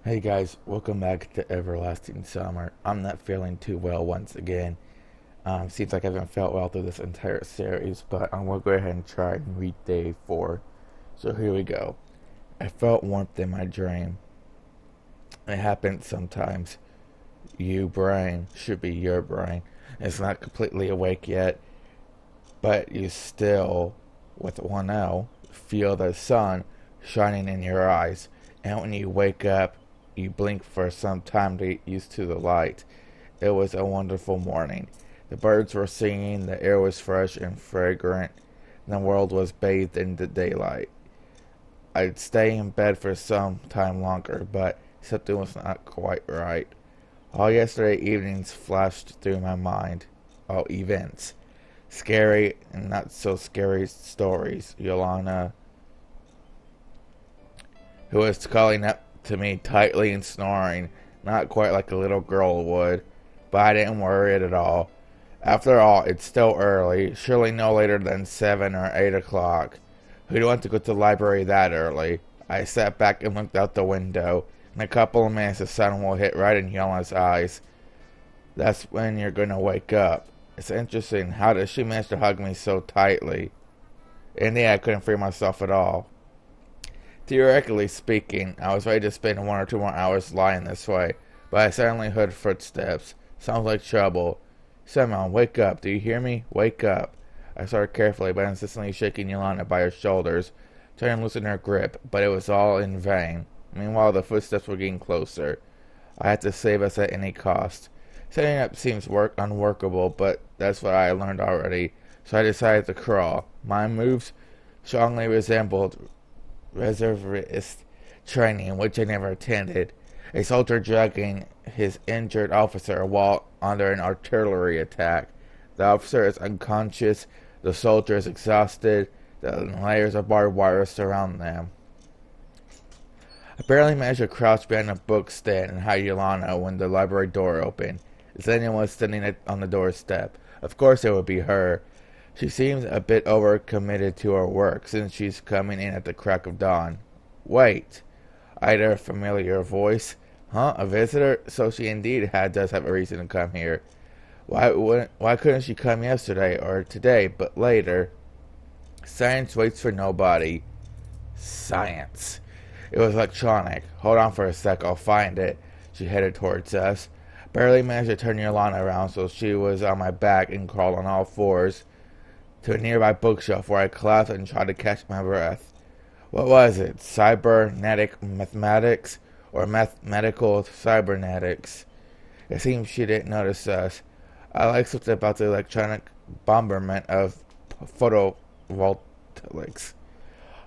Hey guys, welcome back to Everlasting Summer. I'm not feeling too well once again. Seems like I haven't felt well through this entire series, but I'm gonna go ahead and try and read day 4. So here we go. I felt warmth in my dream. It happens sometimes. You brain should be your brain. It's not completely awake yet, but you still, with one L, feel the sun shining in your eyes. And when you wake up, you blink for some time to get used to the light. It was a wonderful morning. The birds were singing, the air was fresh and fragrant, and the world was bathed in the daylight. I'd stay in bed for some time longer, but something was not quite right. All yesterday evenings flashed through my mind. All events. Scary and not so scary stories. Yolana, who was calling up to me tightly and snoring, not quite like a little girl would, but I didn't worry at all. After all, it's still early, surely no later than 7 or 8 o'clock. Who'd want to go to the library that early? I sat back and looked out the window. In a couple of minutes, the sun will hit right in Yelena's eyes. That's when you're gonna wake up. It's interesting. How does she manage to hug me so tightly? In the end, I couldn't free myself at all. Theoretically speaking, I was ready to spend 1 or 2 more hours lying this way, but I suddenly heard footsteps. Sounds like trouble. Simon, wake up. Do you hear me? Wake up. I started carefully, but insistently shaking Yolanda by her shoulders, trying to loosen her grip, but it was all in vain. Meanwhile, the footsteps were getting closer. I had to save us at any cost. Setting up seems unworkable, but that's what I learned already, so I decided to crawl. My moves strongly resembled reservist training, which I never attended. A soldier dragging his injured officer while under an artillery attack. The officer is unconscious, the soldier is exhausted, the layers of barbed wire surround them. I barely managed to crouch behind a book stand and hide Yolanda when the library door opened. Zenia was standing on the doorstep. Of course it would be her. She seems a bit overcommitted to her work since she's coming in at the crack of dawn. Wait. I heard a familiar voice. Huh? A visitor? So she indeed does have a reason to come here. Why couldn't she come yesterday or today, but later? Science waits for nobody. Science. It was electronic. Hold on for a sec, I'll find it. She headed towards us. Barely managed to turn Yolanda around so she was on my back and crawled on all fours to a nearby bookshelf where I collapsed and tried to catch my breath. What was it? Cybernetic mathematics? Or mathematical cybernetics? It seems she didn't notice us. I like something about the electronic bombardment of photovoltaics.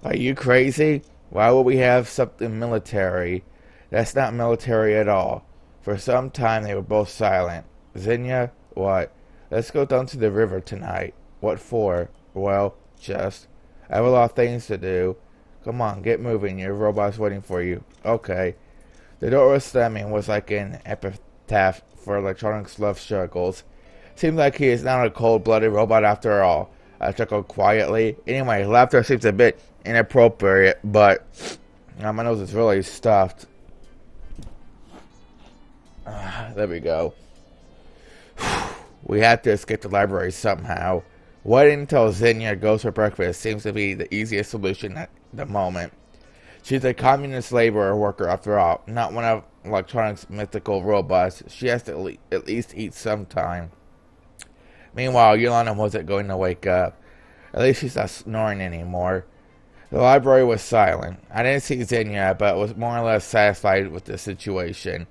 Are you crazy? Why would we have something military? That's not military at all. For some time they were both silent. Xenia, what? Let's go down to the river tonight. What for? Well, just. I have a lot of things to do. Come on, get moving. Your robot's waiting for you. Okay. The door was slamming was like an epitaph for electronics love struggles. Seems like he is not a cold-blooded robot after all. I chuckled quietly. Anyway, laughter seems a bit inappropriate, but my nose is really stuffed. There we go. We have to escape the library somehow. Waiting until Xenia goes for breakfast seems to be the easiest solution at the moment. She's a communist labor worker after all, not one of electronics' mythical robots. She has to at least eat sometime. Meanwhile, Yolanda wasn't going to wake up. At least she's not snoring anymore. The library was silent. I didn't see Xenia, but was more or less satisfied with the situation.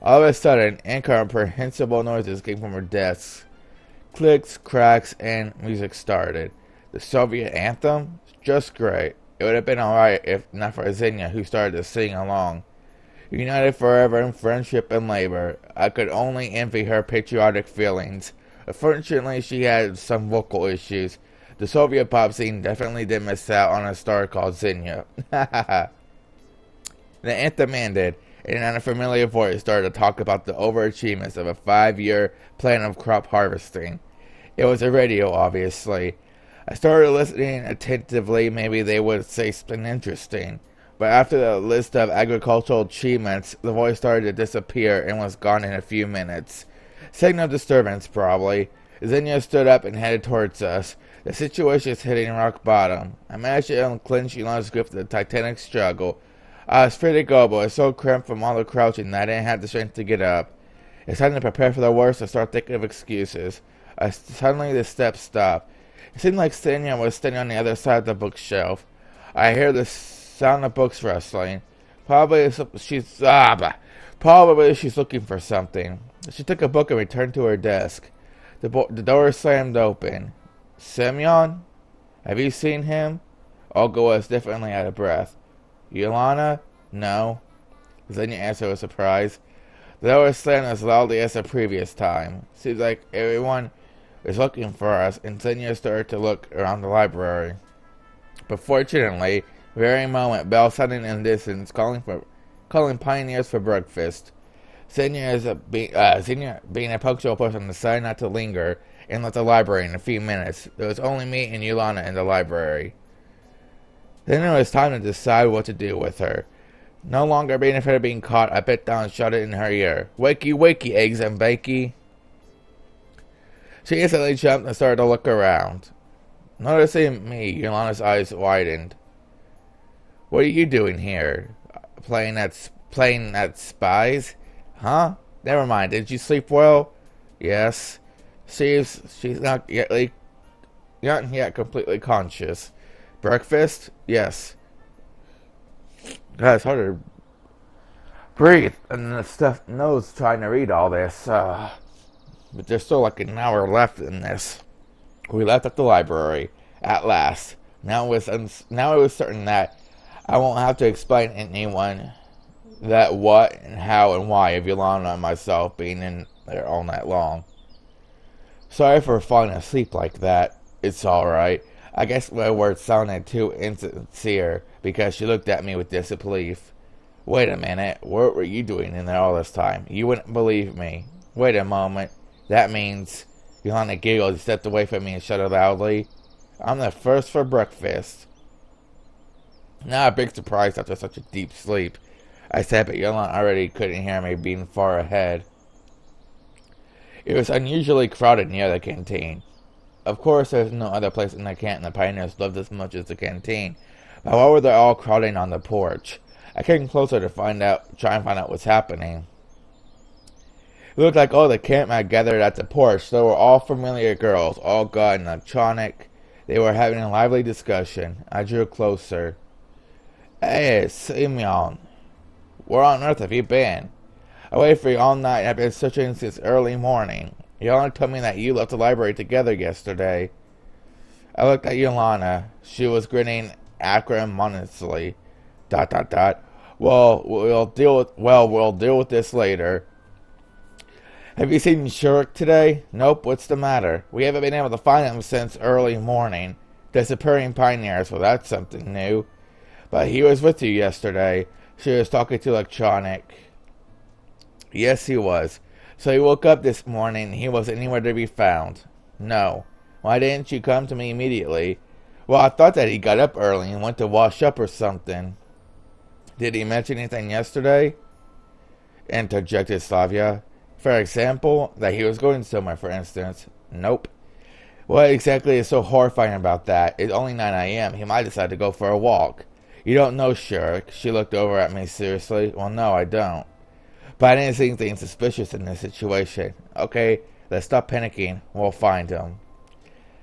All of a sudden, incomprehensible noises came from her desk. Clicks, cracks, and music started. The Soviet anthem? Just great. It would have been alright if not for Xenia, who started to sing along. United forever in friendship and labor. I could only envy her patriotic feelings. Unfortunately, she had some vocal issues. The Soviet pop scene definitely did miss out on a star called Xenia. The anthem ended, and an unfamiliar voice started to talk about the overachievements of a 5-year plan of crop harvesting. It was a radio, obviously. I started listening attentively. Maybe they would say something interesting. but after the list of agricultural achievements, the voice started to disappear and was gone in a few minutes. Signal disturbance, probably. Xenia stood up and headed towards us. The situation is hitting rock bottom. I managed to unclench Elon's grip of the Titanic struggle. I was free to go, but I was so cramped from all the crouching that I didn't have the strength to get up. It's time to prepare for the worst and start thinking of excuses. Suddenly the steps stopped. It seemed like Xenia was standing on the other side of the bookshelf. I hear the sound of books rustling. Probably she's looking for something. She took a book and returned to her desk. The door slammed open. Semyon? Have you seen him? Olga was definitely out of breath. Yolana? No. Xenia answered with surprise. The door slammed as loudly as the previous time. Seems like everyone is looking for us, and Xenia started to look around the library. But fortunately, the very moment, bells sounding in the distance, calling pioneers for breakfast. Xenia being a punctual person, decided not to linger and left the library in a few minutes. There was only me and Yolana in the library. Then it was time to decide what to do with her. No longer being afraid of being caught, I bit down and shouted in her ear, "Wakey, wakey, eggs and bakey." She instantly jumped and started to look around. Noticing me, Yolana's eyes widened. "What are you doing here? Playing at spies? Huh? Never mind. Did you sleep well?" "Yes." She's not yet completely conscious. "Breakfast?" "Yes." God, it's hard to breathe, and the stuff nose trying to read all this. But there's still like an hour left in this. We left at the library at last. Now it was certain that I won't have to explain to anyone that what and how and why of Yolana and myself being in there all night long. Sorry for falling asleep like that. It's alright. I guess my words sounded too insincere because she looked at me with disbelief. "Wait a minute. What were you doing in there all this time? You wouldn't believe me." "Wait a moment. That means..." Yolana giggled and stepped away from me and shuddered loudly. "I'm the first for breakfast." Not a big surprise after such a deep sleep, I said, but Yolana already couldn't hear me being far ahead. It was unusually crowded near the canteen. Of course, there's no other place in the camp the pioneers loved as much as the canteen. But why were they all crowding on the porch? I came closer to try and find out what's happening. It looked like all the camp had gathered at the porch. They were all familiar girls, all got an electronic. They were having a lively discussion. I drew closer. "Hey, Semyon. Where on earth have you been? I waited for you all night and I've been searching since early morning. Yolana told me that you left the library together yesterday." I looked at Yolana. She was grinning acrimoniously. ... Well, we'll deal with this later. "Have you seen Shurk today?" "Nope. What's the matter?" "We haven't been able to find him since early morning. Disappearing pioneers. Well, that's something new." "But he was with you yesterday." She was talking to electronic. "Yes, he was. So he woke up this morning. He wasn't anywhere to be found." "No." "Why didn't you come to me immediately?" "Well, I thought that he got up early and went to wash up or something." "Did he mention anything yesterday?" interjected Slavia. "For example, that he was going somewhere, for instance." "Nope." "What exactly is so horrifying about that? It's only 9 a.m. He might decide to go for a walk." "You don't know Shurk." She looked over at me seriously. "Well, no, I don't. But I didn't see anything suspicious in this situation. Okay, let's stop panicking. We'll find him."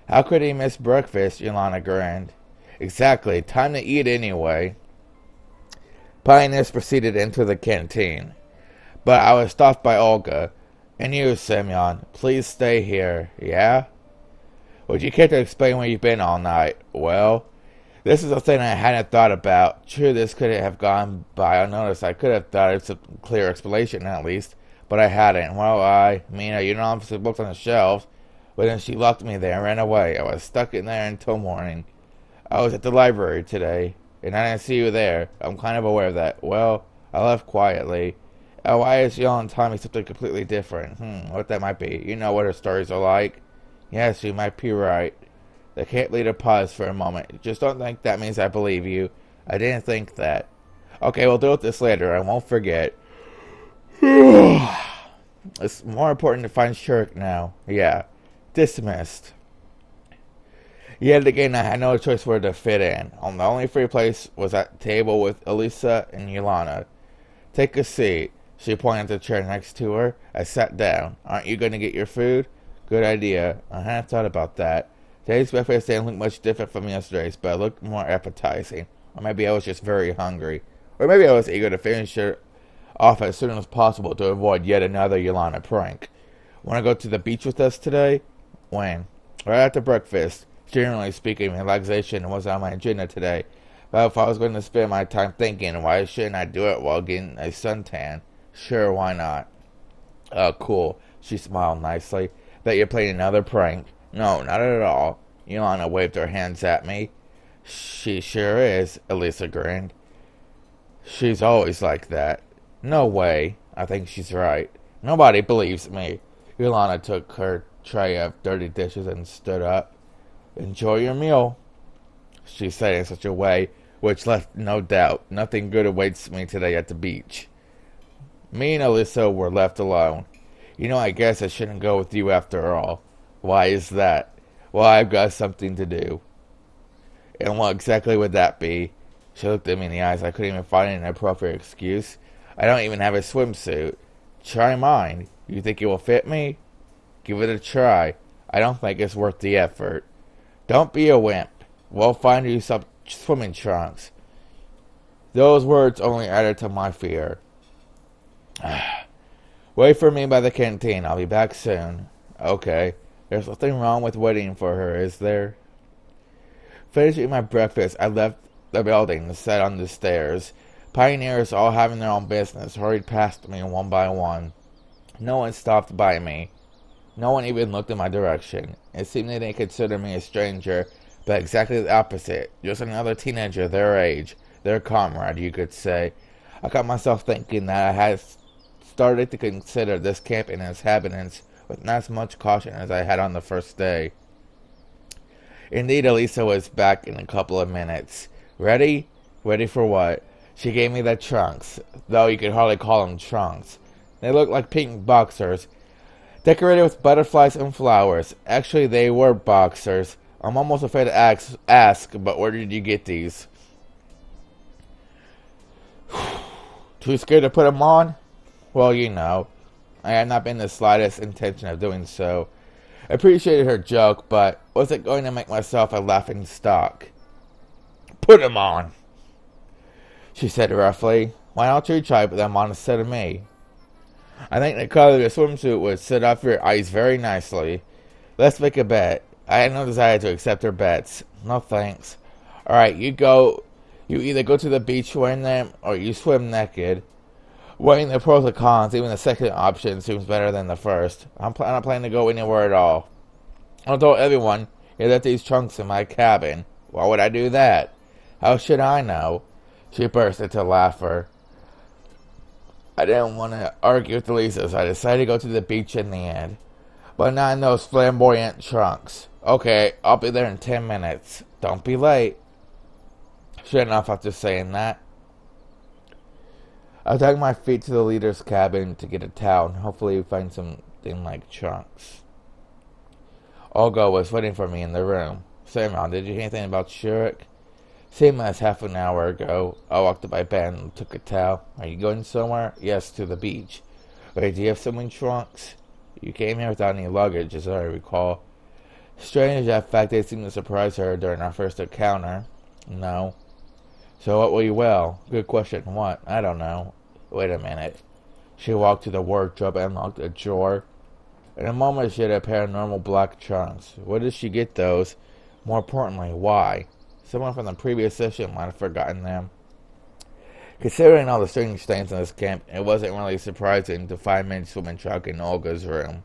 "How could he miss breakfast?" Yolana grinned. "Exactly. Time to eat anyway." Pioneers proceeded into the canteen. But I was stopped by Olga. "And you, Semyon, please stay here." "Yeah?" "Would you care to explain where you've been all night?" "Well, this is a thing I hadn't thought about. True, this could have gone by unnoticed. I could have thought of some clear explanation at least, but I hadn't. Well, Mina, you know, obviously books on the shelves, but then she locked me there and ran away. I was stuck in there until morning. I was at the library today, and I didn't see you there. I'm kind of aware of that. Well, I left quietly. Why is Yolana telling me something completely different? What that might be. You know what her stories are like." "Yes, you might be right." The camp leader paused for a moment. "Just don't think that means I believe you. I didn't think that." Okay, we'll deal with this later. I won't forget. It's more important to find Shirk now. Yeah. Dismissed. Yet again, I had no choice where to fit in. The only free place was at the table with Elisa and Yolanda. Take a seat. She pointed to the chair next to her. I sat down. Aren't you going to get your food? Good idea. I hadn't thought about that. Today's breakfast didn't look much different from yesterday's, but it looked more appetizing. Or maybe I was just very hungry. Or maybe I was eager to finish it off as soon as possible to avoid yet another Yolanda prank. Want to go to the beach with us today? When? Right after breakfast. Generally speaking, relaxation was on my agenda today. But if I was going to spend my time thinking, why shouldn't I do it while getting a suntan? Sure, why not? Oh, cool. She smiled nicely. Bet you're playing another prank. No, not at all. Yolanda waved her hands at me. She sure is, Elisa grinned. She's always like that. No way. I think she's right. Nobody believes me. Yolanda took her tray of dirty dishes and stood up. Enjoy your meal, she said in such a way which left no doubt nothing good awaits me today at the beach. Me and Elisa were left alone. I guess I shouldn't go with you after all. Why is that? Well, I've got something to do. And what exactly would that be? She looked at me in the eyes. I couldn't even find an appropriate excuse. I don't even have a swimsuit. Try mine. You think it will fit me? Give it a try. I don't think it's worth the effort. Don't be a wimp. We'll find you some swimming trunks. Those words only added to my fear. Wait for me by the canteen. I'll be back soon. Okay. There's nothing wrong with waiting for her, is there? Finishing my breakfast, I left the building and sat on the stairs. Pioneers, all having their own business, hurried past me one by one. No one stopped by me. No one even looked in my direction. It seemed they didn't consider me a stranger, but exactly the opposite. Just another teenager their age. Their comrade, you could say. I caught myself thinking that I had started to consider this camp and its inhabitants with not as much caution as I had on the first day. Indeed, Elisa was back in a couple of minutes. Ready? Ready for what? She gave me the trunks, though you could hardly call them trunks. They looked like pink boxers, decorated with butterflies and flowers. Actually, they were boxers. I'm almost afraid to ask, but where did you get these? Too scared to put them on? Well, I had not been the slightest intention of doing so. I appreciated her joke, but wasn't going to make myself a laughing stock. Put them on, she said roughly. Why don't you try them on instead of me? I think the color of your swimsuit would set off your eyes very nicely. Let's make a bet. I had no desire to accept her bets. No thanks. Alright, you either go to the beach wearing them, or you swim naked. Weighing the pros and cons, even the second option seems better than the first. I'm not planning to go anywhere at all. I told everyone you left these trunks in my cabin. Why would I do that? How should I know? She burst into laughter. I didn't want to argue with Lisa, so I decided to go to the beach in the end. But not in those flamboyant trunks. Okay, I'll be there in 10 minutes. Don't be late. Sure enough, after saying that, I took my feet to the leader's cabin to get a towel and hopefully find something like trunks. Olga was waiting for me in the room. Say, Mom, did you hear anything about Shirk? Same as half an hour ago. I walked up my bed and took a towel. Are you going somewhere? Yes, to the beach. Wait, do you have swimming trunks? You came here without any luggage, as I recall. Strange that fact did seem to surprise her during our first encounter. No. So what will you wear? Good question. What? I don't know. Wait a minute. She walked to the wardrobe and unlocked a drawer. In a moment, she had a pair of normal black trunks. Where did she get those? More importantly, why? Someone from the previous session might have forgotten them. Considering all the strange things in this camp, it wasn't really surprising to find men's swimming trunk in Olga's room.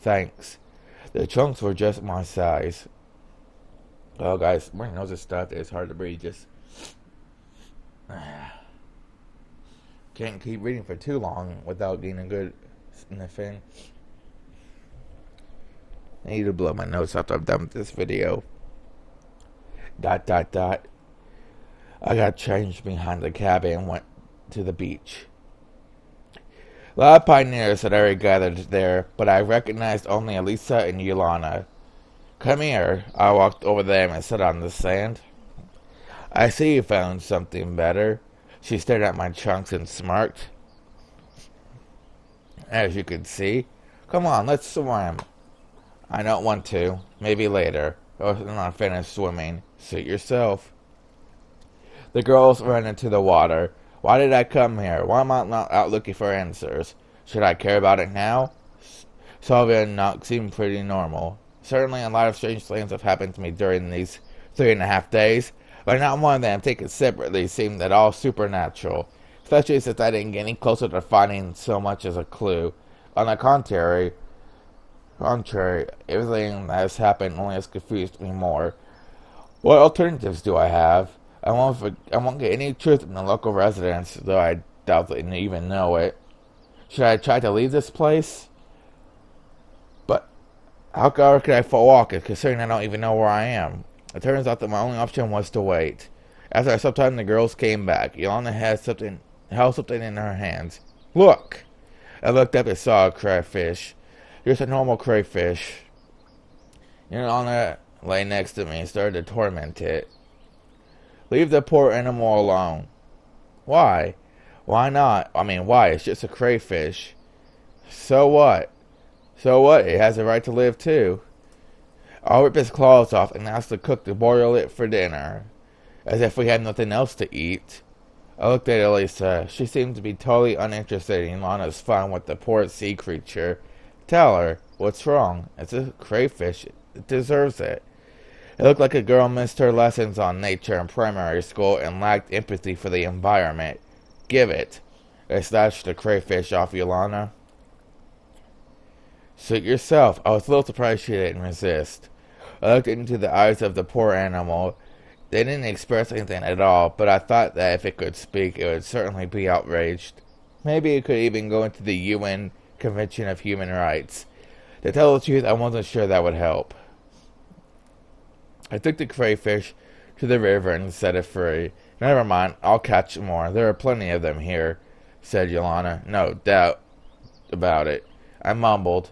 Thanks. The trunks were just my size. Oh, guys, my nose is stuffed. It's hard to breathe. Just can't keep reading for too long without getting a good sniff in. I need to blow my nose after I'm done with this video. ... I got changed behind the cabin and went to the beach. A lot of pioneers had already gathered there, but I recognized only Elisa and Yolana. Come here. I walked over them and sat on the sand. I see you found something better. She stared at my chunks and smirked. As you can see. Come on, let's swim. I don't want to. Maybe later. I'm not finished swimming. Suit yourself. The girls ran into the water. Why did I come here? Why am I not out looking for answers? Should I care about it now? Sylvia and Nock seemed pretty normal. Certainly a lot of strange things have happened to me during these 3.5 days, but not one of them taken separately seemed at all supernatural, especially since I didn't get any closer to finding so much as a clue. On the contrary, everything that has happened only has confused me more. What alternatives do I have? I won't get any truth from the local residents, though I doubt they even know it. Should I try to leave this place? But how far could I walk, considering I don't even know where I am? It turns out that my only option was to wait. After some time, the girls came back. Yolanda held something in her hands. Look! I looked up and saw a crayfish. Just a normal crayfish. Yolanda lay next to me and started to torment it. Leave the poor animal alone. Why? Why not? Why? It's just a crayfish. So what? So what? It has a right to live too. I'll rip his claws off and ask the cook to boil it for dinner. As if we had nothing else to eat. I looked at Elisa. She seemed to be totally uninterested in Lana's fun with the poor sea creature. Tell her, what's wrong? It's a crayfish. It deserves it. It looked like a girl missed her lessons on nature in primary school and lacked empathy for the environment. Give it. I snatched the crayfish off Yolanda. Suit yourself. I was a little surprised she didn't resist. I looked into the eyes of the poor animal. They didn't express anything at all, but I thought that if it could speak, it would certainly be outraged. Maybe it could even go into the UN Convention of Human Rights. To tell the truth, I wasn't sure that would help. I took the crayfish to the river and set it free. Never mind, I'll catch more. There are plenty of them here, said Yolanda. No doubt about it. I mumbled.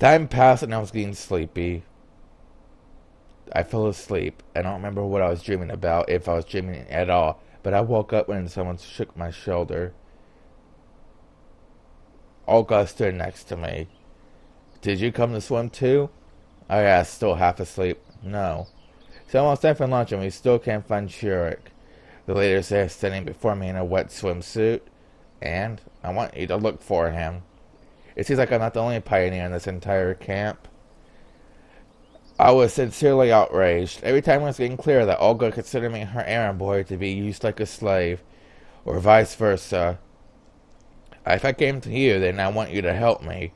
Time passed and I was getting sleepy. I fell asleep. I don't remember what I was dreaming about, if I was dreaming at all, but I woke up when someone shook my shoulder. Olga stood next to me. Did you come to swim too? I asked, still half asleep. No. It's almost time for lunch and we still can't find Shurik. The leader said, standing before me in a wet swimsuit. And I want you to look for him. It seems like I'm not the only pioneer in this entire camp. I was sincerely outraged. Every time it was getting clear that Olga considered me her errand boy to be used like a slave, or vice versa. If I came to you, then I want you to help me.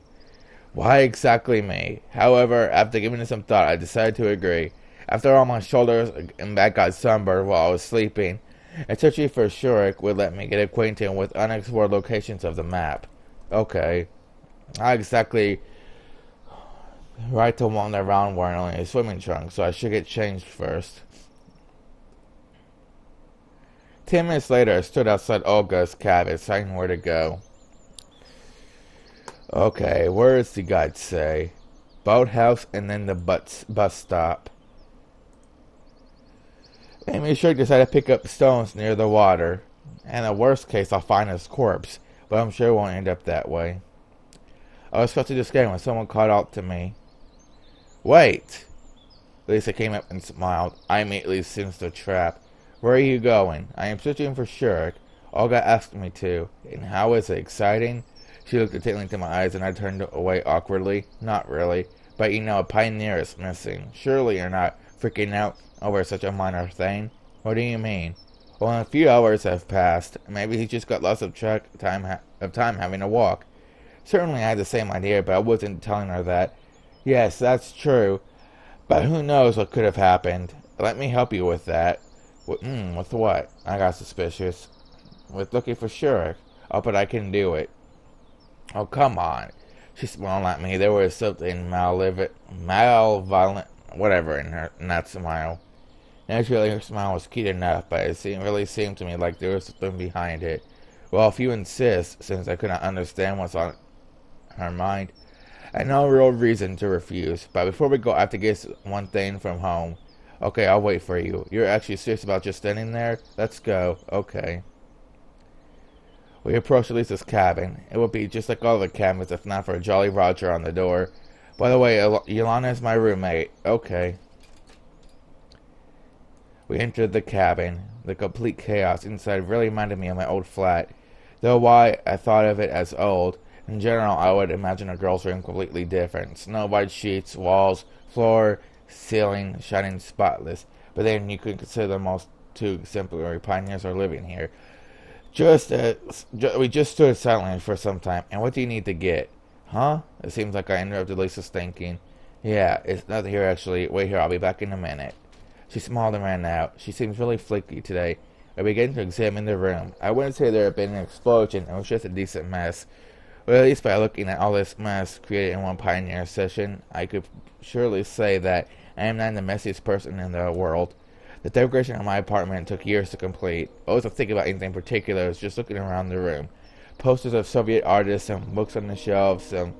Why exactly me? However, after giving it some thought, I decided to agree. After all, my shoulders and back got sunburned while I was sleeping, and searching for Shurik would let me get acquainted with unexplored locations of the map. Okay. Not exactly right to wander around wearing only a swimming trunk, so I should get changed first. 10 minutes later, I stood outside Olga's cabin, deciding where to go. Okay, where does the guide say? Boathouse and then the bus stop. Amy sure decided to pick up stones near the water. And in the worst case, I'll find his corpse, but I'm sure it won't end up that way. I was supposed to just get when someone called out to me. Wait! Lisa came up and smiled. I immediately sensed the trap. Where are you going? I am searching for Shurik. Olga asked me to. And how is it? Exciting? She looked intently into my eyes and I turned away awkwardly. Not really. But a pioneer is missing. Surely you're not freaking out over such a minor thing. What do you mean? Well, a few hours have passed. Maybe he just got lots of time having a walk. Certainly I had the same idea, but I wasn't telling her that. Yes, that's true. But who knows what could have happened. Let me help you with that. With what? I got suspicious. With looking for Shurik. Oh, but I can do it. Oh, come on. She smiled at me. There was something malevolent, whatever, in that smile. Naturally, her smile was cute enough, but really seemed to me like there was something behind it. Well, if you insist, since I could not understand what's on her mind, I had no real reason to refuse. But before we go, I have to get one thing from home. Okay, I'll wait for you. You're actually serious about just standing there? Let's go. Okay. We approached Elisa's cabin. It would be just like all the cabins if not for a Jolly Roger on the door. By the way, Yolanda is my roommate. Okay. We entered the cabin. The complete chaos inside really reminded me of my old flat. Though why I thought of it as old, in general I would imagine a girl's room completely different. Snow-white sheets, walls, floor, ceiling, shining spotless. But then you could consider the most two exemplary pioneers are living here. We just stood silently for some time. And what do you need to get? Huh? It seems like I interrupted Lisa's thinking. Yeah, it's nothing here actually. Wait here, I'll be back in a minute. She smiled and ran out. She seems really flaky today. I began to examine the room. I wouldn't say there had been an explosion. It was just a decent mess. Well, at least by looking at all this mess created in one pioneer session, I could surely say that I am not the messiest person in the world. The decoration of my apartment took years to complete. I wasn't thinking about anything particular. I was just looking around the room. Posters of Soviet artists, some books on the shelves, some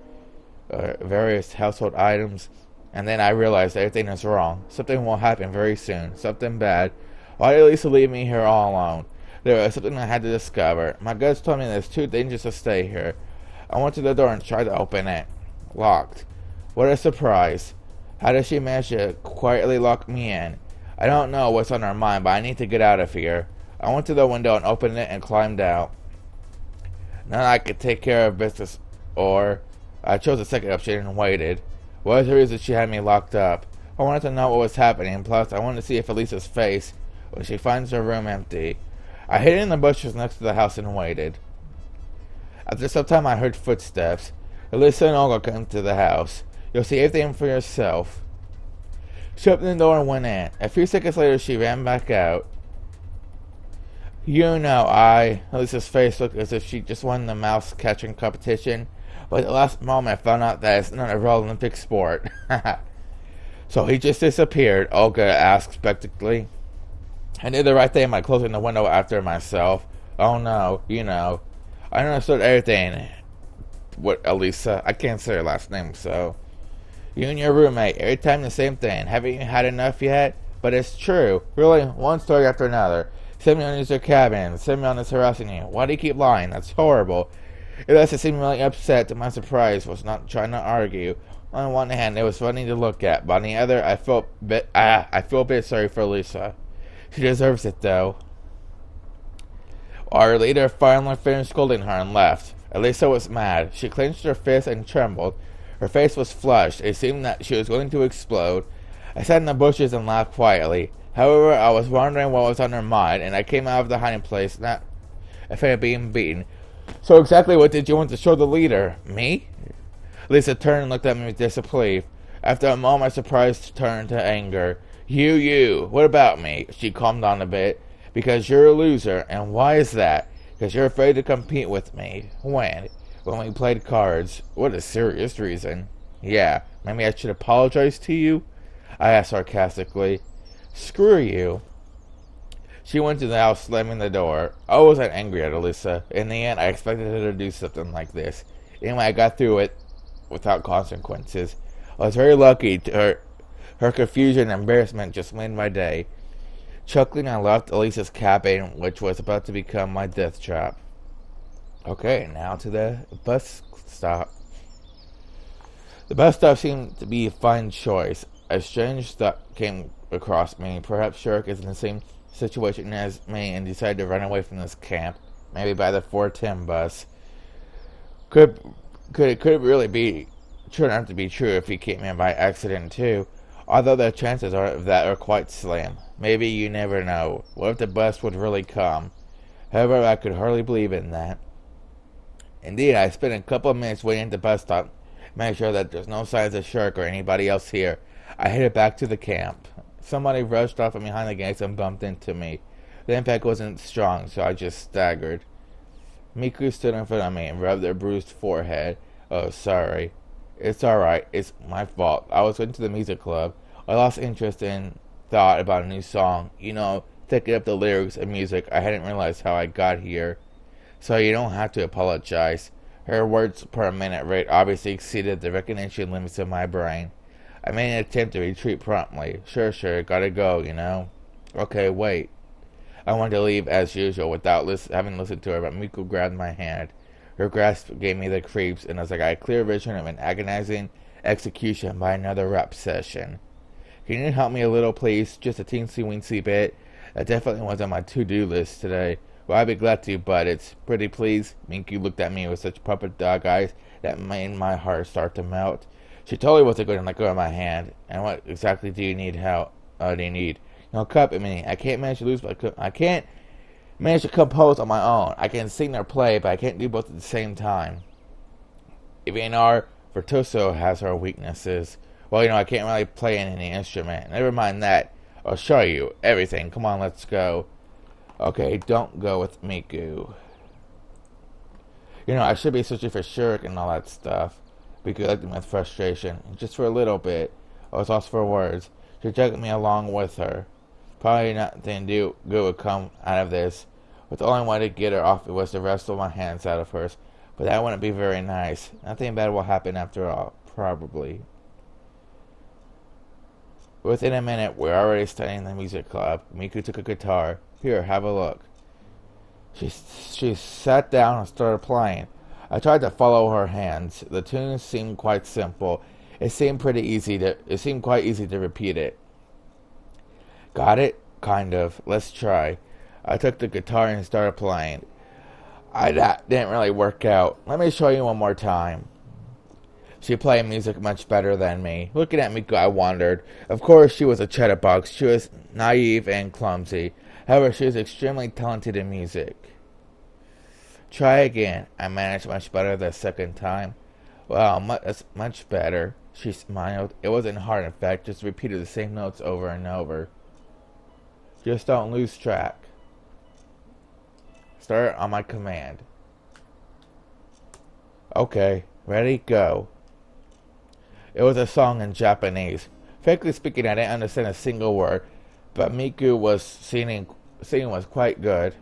various household items. And then I realized everything is wrong. Something will happen very soon. Something bad. Why did Lisa leave me here all alone? There was something I had to discover. My guts told me that it's too dangerous to stay here. I went to the door and tried to open it. Locked. What a surprise. How did she manage to quietly lock me in? I don't know what's on her mind, but I need to get out of here. I went to the window and opened it and climbed out. Now I could take care of business, or I chose the second option and waited. What was the reason she had me locked up? I wanted to know what was happening, plus I wanted to see if Elisa's face when she finds her room empty. I hid in the bushes next to the house and waited. After some time I heard footsteps. Elisa and Olga came to the house. You'll see everything for yourself. She opened the door and went in. A few seconds later she ran back out. Elisa's face looked as if she just won the mouse catching competition. But at the last moment I found out that it's not a real Olympic sport. So he just disappeared, Olga asked spectacly. I did the right thing by closing the window after myself. Oh no, I understood everything. What, Elisa? I can't say her last name, so. You and your roommate, every time the same thing. Haven't you had enough yet? But it's true. Really, one story after another. Simeon is your cabin. Simeon is harassing you. Why do you keep lying? That's horrible. Elisa seemed really upset. To my surprise, was not trying to argue. On one hand, it was funny to look at, but on the other, I feel a bit sorry for Elisa. She deserves it, though. Our leader finally finished scolding her and left. Elisa was mad. She clenched her fist and trembled. Her face was flushed. It seemed that she was going to explode. I sat in the bushes and laughed quietly. However, I was wondering what was on her mind, and I came out of the hiding place, not afraid of being beaten. So exactly what did you want to show the leader? Me? Lisa turned and looked at me with disbelief. After a moment, my surprise turned to anger. You, what about me? She calmed down a bit. Because you're a loser, and why is that? Because you're afraid to compete with me. When we played cards. What a serious reason. Yeah, maybe I should apologize to you? I asked sarcastically. Screw you. She went to the house, slamming the door. I wasn't angry at Elisa. In the end, I expected her to do something like this. Anyway, I got through it without consequences. I was very lucky. Her confusion and embarrassment just made my day. Chuckling, I left Elisa's cabin, which was about to become my death trap. Okay, now to the bus stop. The bus stop seemed to be a fine choice. A strange thought came across me. Perhaps Shirk is in the same situation as me and decided to run away from this camp. Maybe by the 410 bus. Could it really be turn out to be true if he came in by accident too? Although the chances of that are quite slim. Maybe you never know. What if the bus would really come? However, I could hardly believe in that. Indeed, I spent a couple of minutes waiting at the bus stop, make sure that there's no signs of Shirk or anybody else here. I headed back to the camp. Somebody rushed off from behind the gates and bumped into me. The impact wasn't strong, so I just staggered. Miku stood in front of me and rubbed her bruised forehead. Oh, sorry. It's alright. It's my fault. I was going to the music club. I lost interest in thought about a new song. You know, thinking up the lyrics and music. I hadn't realized how I got here. So you don't have to apologize. Her words per minute rate obviously exceeded the recognition limits of my brain. I made an attempt to retreat promptly. Sure, gotta go, you know. Okay, wait. I wanted to leave as usual without having listened to her, but Miku grabbed my hand. Her grasp gave me the creeps, and as I got a clear vision of an agonizing execution by another rep session. Can you help me a little, please? Just a teensy-weensy bit. That definitely was on my to-do list today. Well, I'd be glad to, but it's pretty please. Miku looked at me with such puppet dog eyes that made my heart start to melt. She totally wasn't going to let go of my hand. And what exactly do you need help? Do you need? No, cup a minute. I can't manage to lose, but I can't manage to compose on my own. I can sing or play, but I can't do both at the same time. Even our virtuoso has her weaknesses. Well, you know, I can't really play any instrument. Never mind that. I'll show you everything. Come on, let's go. Okay, don't go with Miku. You know, I should be searching for Shirk and all that stuff. Miku looked at me with frustration. Just for a little bit. I was lost for words. She took me along with her. Probably nothing good would come out of this. But the only way to get her off was to wrestle my hands out of hers. But that wouldn't be very nice. Nothing bad will happen after all. Probably. Within a minute, we're already studying the music club. Miku took a guitar. Here, have a look. She sat down and started playing. I tried to follow her hands. The tune seemed quite simple. It seemed quite easy to repeat it. Got it? Kind of. Let's try. I took the guitar and started playing. That didn't really work out. Let me show you one more time. She played music much better than me. Looking at Miku, I wondered. Of course, she was a chatterbox. She was naive and clumsy. However, she was extremely talented in music. Try again. I managed much better the second time. Well, much better. She smiled. It wasn't hard, in fact. Just repeated the same notes over and over. Just don't lose track. Start on my command. Okay. Ready? Go. It was a song in Japanese. Frankly speaking, I didn't understand a single word, but Miku was singing was quite good.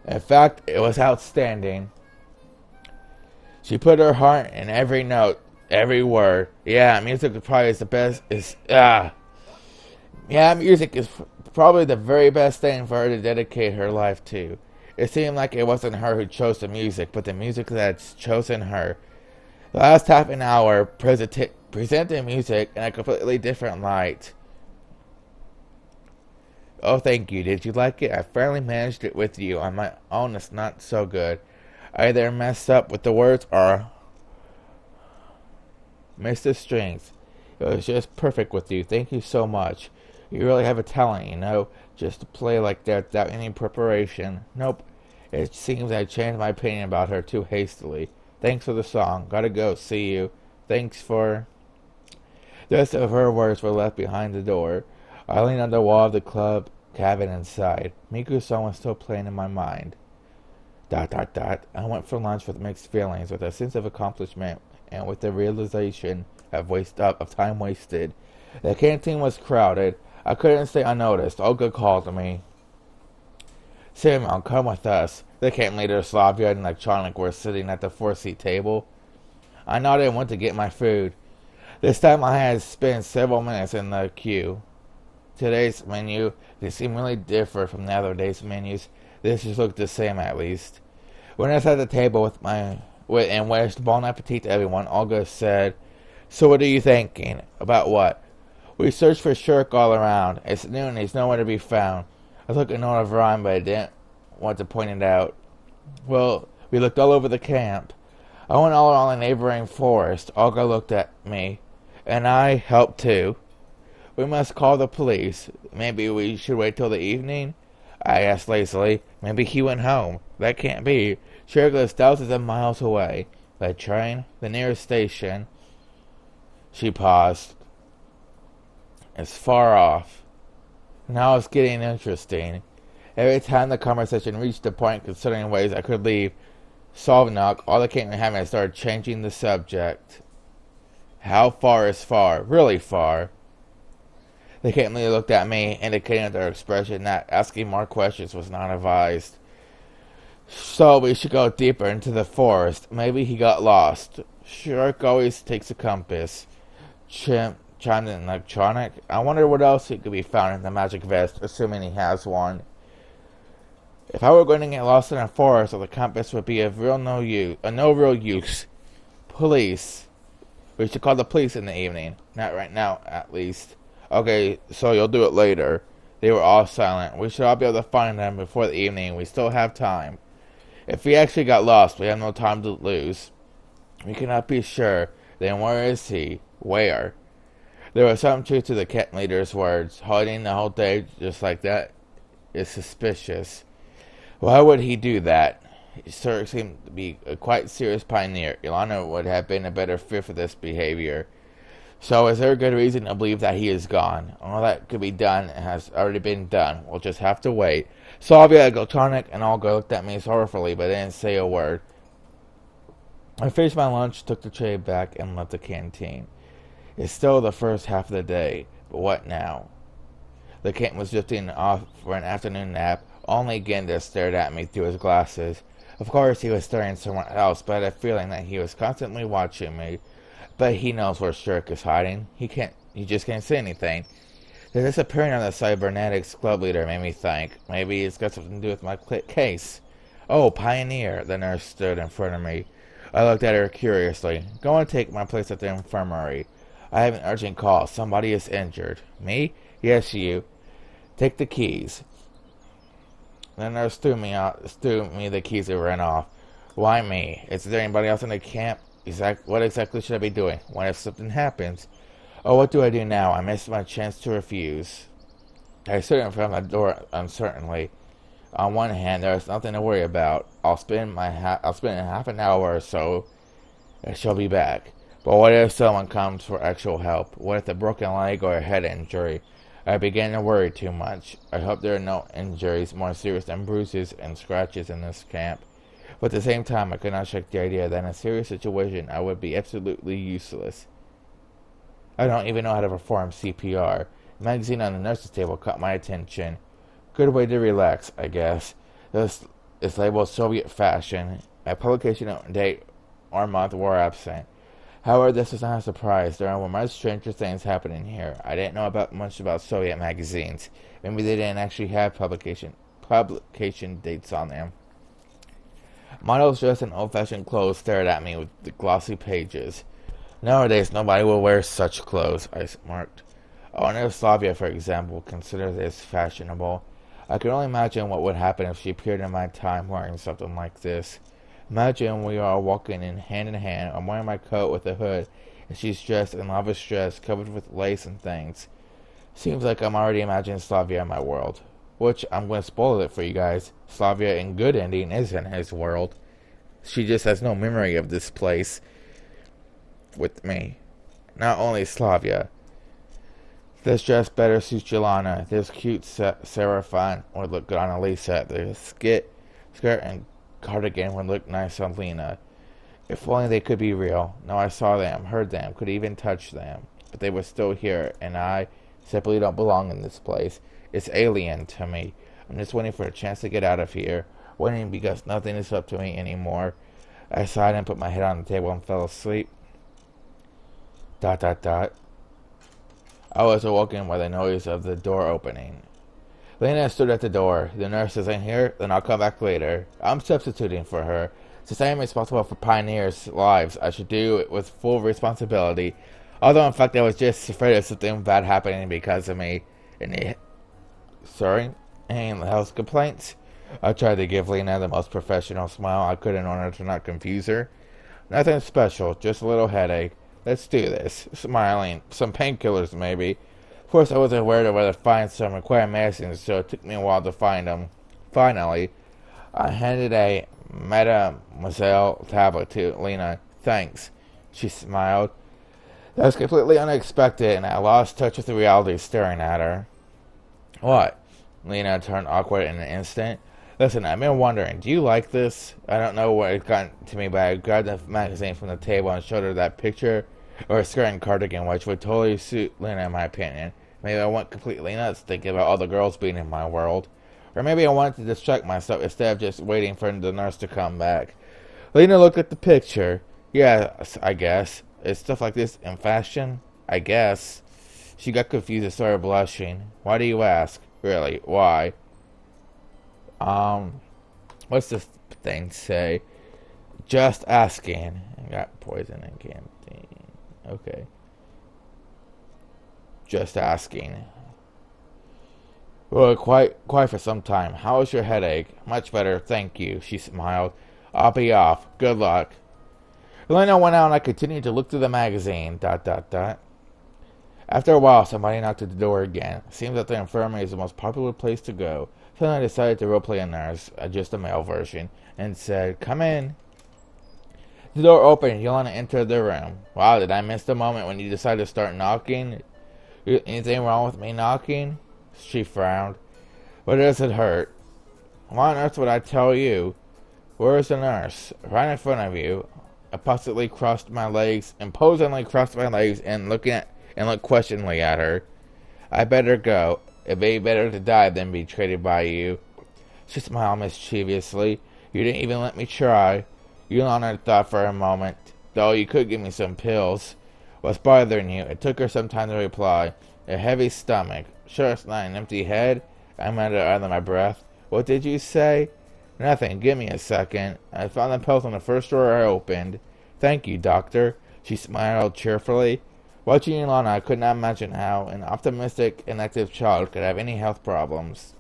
In fact, it was outstanding. She put her heart in every note, every word. Yeah, music probably is the best. Music is probably the very best thing for her to dedicate her life to. It seemed like it wasn't her who chose the music, but the music that's chosen her. The last half an hour presented music in a completely different light. Oh, thank you. Did you like it? I finally managed it with you. On my own, it's not so good. I either messed up with the words or missed the strings. It was just perfect with you. Thank you so much. You really have a talent, you know, just to play like that without any preparation. Nope. It seems I changed my opinion about her too hastily. Thanks for the song. Gotta go. See you. Thanks for... The rest of her words were left behind the door. I leaned on the wall of the club cabin inside. Miku's song was still playing in my mind. ... I went for lunch with mixed feelings, with a sense of accomplishment and with the realization of time wasted. The canteen was crowded. I couldn't stay unnoticed. Olga called me. Simon, come with us. The camp leader, Slavia, and Electronic were sitting at the 4-seat table. I nodded and went to get my food. This time I had spent several minutes in the queue. Today's menu, they seem really different from the other day's menus. This just looked the same, at least. When I sat at the table and wished bon appetit to everyone, Olga said, "So what are you thinking? About what?" "We searched for Shirk all around. It's noon and he's nowhere to be found." I took a note of rhyme, but I didn't want to point it out. "Well, we looked all over the camp. I went all around the neighboring forest." Olga looked at me. "And I helped too." "We must call the police. Maybe we should wait till the evening?" I asked lazily. "Maybe he went home." "That can't be. Shirk lives thousands of miles away." "By train? The nearest station." She paused. "It's far off." Now it's getting interesting. Every time the conversation reached a point concerning ways I could leave Sovnok, all the camp inhabitants started changing the subject. How far is far? Really far? The cat merely looked at me, indicating with their expression that asking more questions was not advised. So we should go deeper into the forest. Maybe he got lost. Shark always takes a compass. Chimp chimed in electronic. I wonder what else could be found in the magic vest, assuming he has one. If I were going to get lost in a forest, the compass would be of no real use. Police. We should call the police in the evening. Not right now, at least. Okay, so you'll do it later. They were all silent. We should all be able to find them before the evening. We still have time. If we actually got lost, we have no time to lose. We cannot be sure. Then where is he? Where? There was some truth to the cat leader's words. Hiding the whole day just like that is suspicious. Why would he do that? He sure seemed to be a quite serious pioneer. Ilana would have been a better fit for this behavior. So is there a good reason to believe that he is gone? All that could be done has already been done. We'll just have to wait. Sylvia, Glotonic, and Olga looked at me sorrowfully, but didn't say a word. I finished my lunch, took the tray back, and left the canteen. It's still the first half of the day, but what now? The cat was drifting off for an afternoon nap. Only Genda stared at me through his glasses. Of course, he was staring somewhere else, but I had a feeling that he was constantly watching me. But he knows where Shirk is hiding. He just can't say anything. The disappearing of the cybernetics club leader made me think. Maybe it's got something to do with my case. Oh, Pioneer. The nurse stood in front of me. I looked at her curiously. Go and take my place at the infirmary. I have an urgent call. Somebody is injured. Me? Yes, you. Take the keys. The nurse threw me the keys and ran off. Why me? Is there anybody else in the camp? What exactly should I be doing? What if something happens? Oh, what do I do now? I missed my chance to refuse. I stood in front of the door uncertainly. On one hand, there is nothing to worry about. I'll spend half an hour or so. I shall be back. But what if someone comes for actual help? What if a broken leg or a head injury? I began to worry too much. I hope there are no injuries more serious than bruises and scratches in this camp. But at the same time, I could not shake the idea that in a serious situation, I would be absolutely useless. I don't even know how to perform CPR. The magazine on the nurse's table caught my attention. Good way to relax, I guess. This is labeled Soviet fashion. My publication date or month were absent. However, this was not a surprise. There were much stranger things happening here. I didn't know much about Soviet magazines. Maybe they didn't actually have publication dates on them. Models dressed in old-fashioned clothes stared at me with the glossy pages. Nowadays, nobody will wear such clothes, I remarked. I wonder if Slavia, for example, considers this fashionable. I can only imagine what would happen if she appeared in my time wearing something like this. Imagine we are walking in hand. I'm wearing my coat with a hood, and she's dressed in lavish dress covered with lace and things. Seems like I'm already imagining Slavia in my world. Which, I'm going to spoil it for you guys. Slavia in good ending is in his world. She just has no memory of this place with me. Not only Slavia. This dress better suits Yelena. This cute Seraphine would look good on Elisa. The skirt and cardigan would look nice on Lena. If only they could be real. Now I saw them, heard them, could even touch them. But they were still here, and I simply don't belong in this place. It's alien to me. I'm just waiting for a chance to get out of here. Waiting because nothing is up to me anymore. I sighed and put my head on the table and fell asleep. ... I was awoken by the noise of the door opening. Lena stood at the door. The nurse isn't here, then I'll come back later. I'm substituting for her. Since I am responsible for pioneers' lives, I should do it with full responsibility. Although in fact I was just afraid of something bad happening because of me. Any health complaints? I tried to give Lena the most professional smile I could in order to not confuse her. Nothing special, just a little headache. Let's do this. Smiling. Some painkillers, maybe. Of course, I wasn't aware of where to find some required medicines, so it took me a while to find them. Finally, I handed a Mademoiselle tablet to Lena. Thanks. She smiled. That was completely unexpected, and I lost touch with the reality staring at her. What? Lena turned awkward in an instant. Listen, I've been wondering, do you like this? I don't know what it got to me, but I grabbed the magazine from the table and showed her that picture or a skirt and cardigan, which would totally suit Lena in my opinion. Maybe I went completely nuts thinking about all the girls being in my world. Or maybe I wanted to distract myself instead of just waiting for the nurse to come back. Lena looked at the picture. Yes, I guess. Is stuff like this in fashion? I guess. She got confused and started blushing. Why do you ask? Really, why? What's this thing say? Just asking. I got poison and canteen. Okay. Just asking. Well, quite for some time. How is your headache? Much better, thank you, she smiled. I'll be off. Good luck. Elena went out and I continued to look through the magazine. ... After a while, somebody knocked at the door again. It seems that the infirmary is the most popular place to go. So I decided to roleplay a nurse, just a male version, and said, "Come in." The door opened and Yolanda entered the room. Wow, did I miss the moment when you decided to start knocking? Anything wrong with me knocking? She frowned. But does it hurt? Why on earth would I tell you? Where is the nurse? Right in front of you. I imposingly crossed my legs and looked questioningly at her. I better go. It'd be better to die than be traded by you. She smiled mischievously. You didn't even let me try. Yolanda thought for a moment. Though you could give me some pills. What's bothering you? It took her some time to reply. A heavy stomach. Sure it's not an empty head? I muttered under my breath. What did you say? Nothing. Give me a second. I found the pills on the first drawer I opened. Thank you, doctor. She smiled cheerfully. Watching Yolanda, I could not imagine how an optimistic and active child could have any health problems.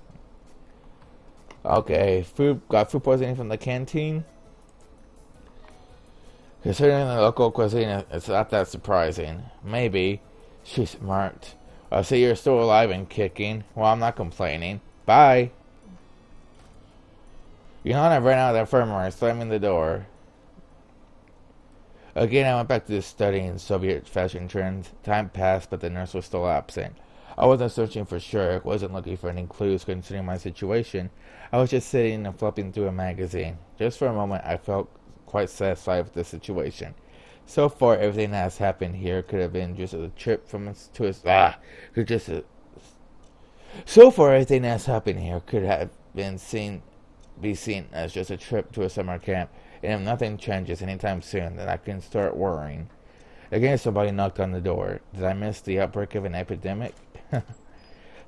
Okay, got food poisoning from the canteen? Considering the local cuisine, it's not that surprising. Maybe. She smirked. I see you're still alive and kicking. Well, I'm not complaining. Bye. Yolanda ran out of the infirmary, slamming the door. Again, I went back to studying Soviet fashion trends. Time passed, but the nurse was still absent. I wasn't searching for Shirk, wasn't looking for any clues concerning my situation. I was just sitting and flipping through a magazine. Just for a moment, I felt quite satisfied with the situation. So far, everything that has happened here could have been just a trip from us to us. So far, everything that has happened here could have been be seen as just a trip to a summer camp. And if nothing changes anytime soon, then I can start worrying. Again, somebody knocked on the door. Did I miss the outbreak of an epidemic?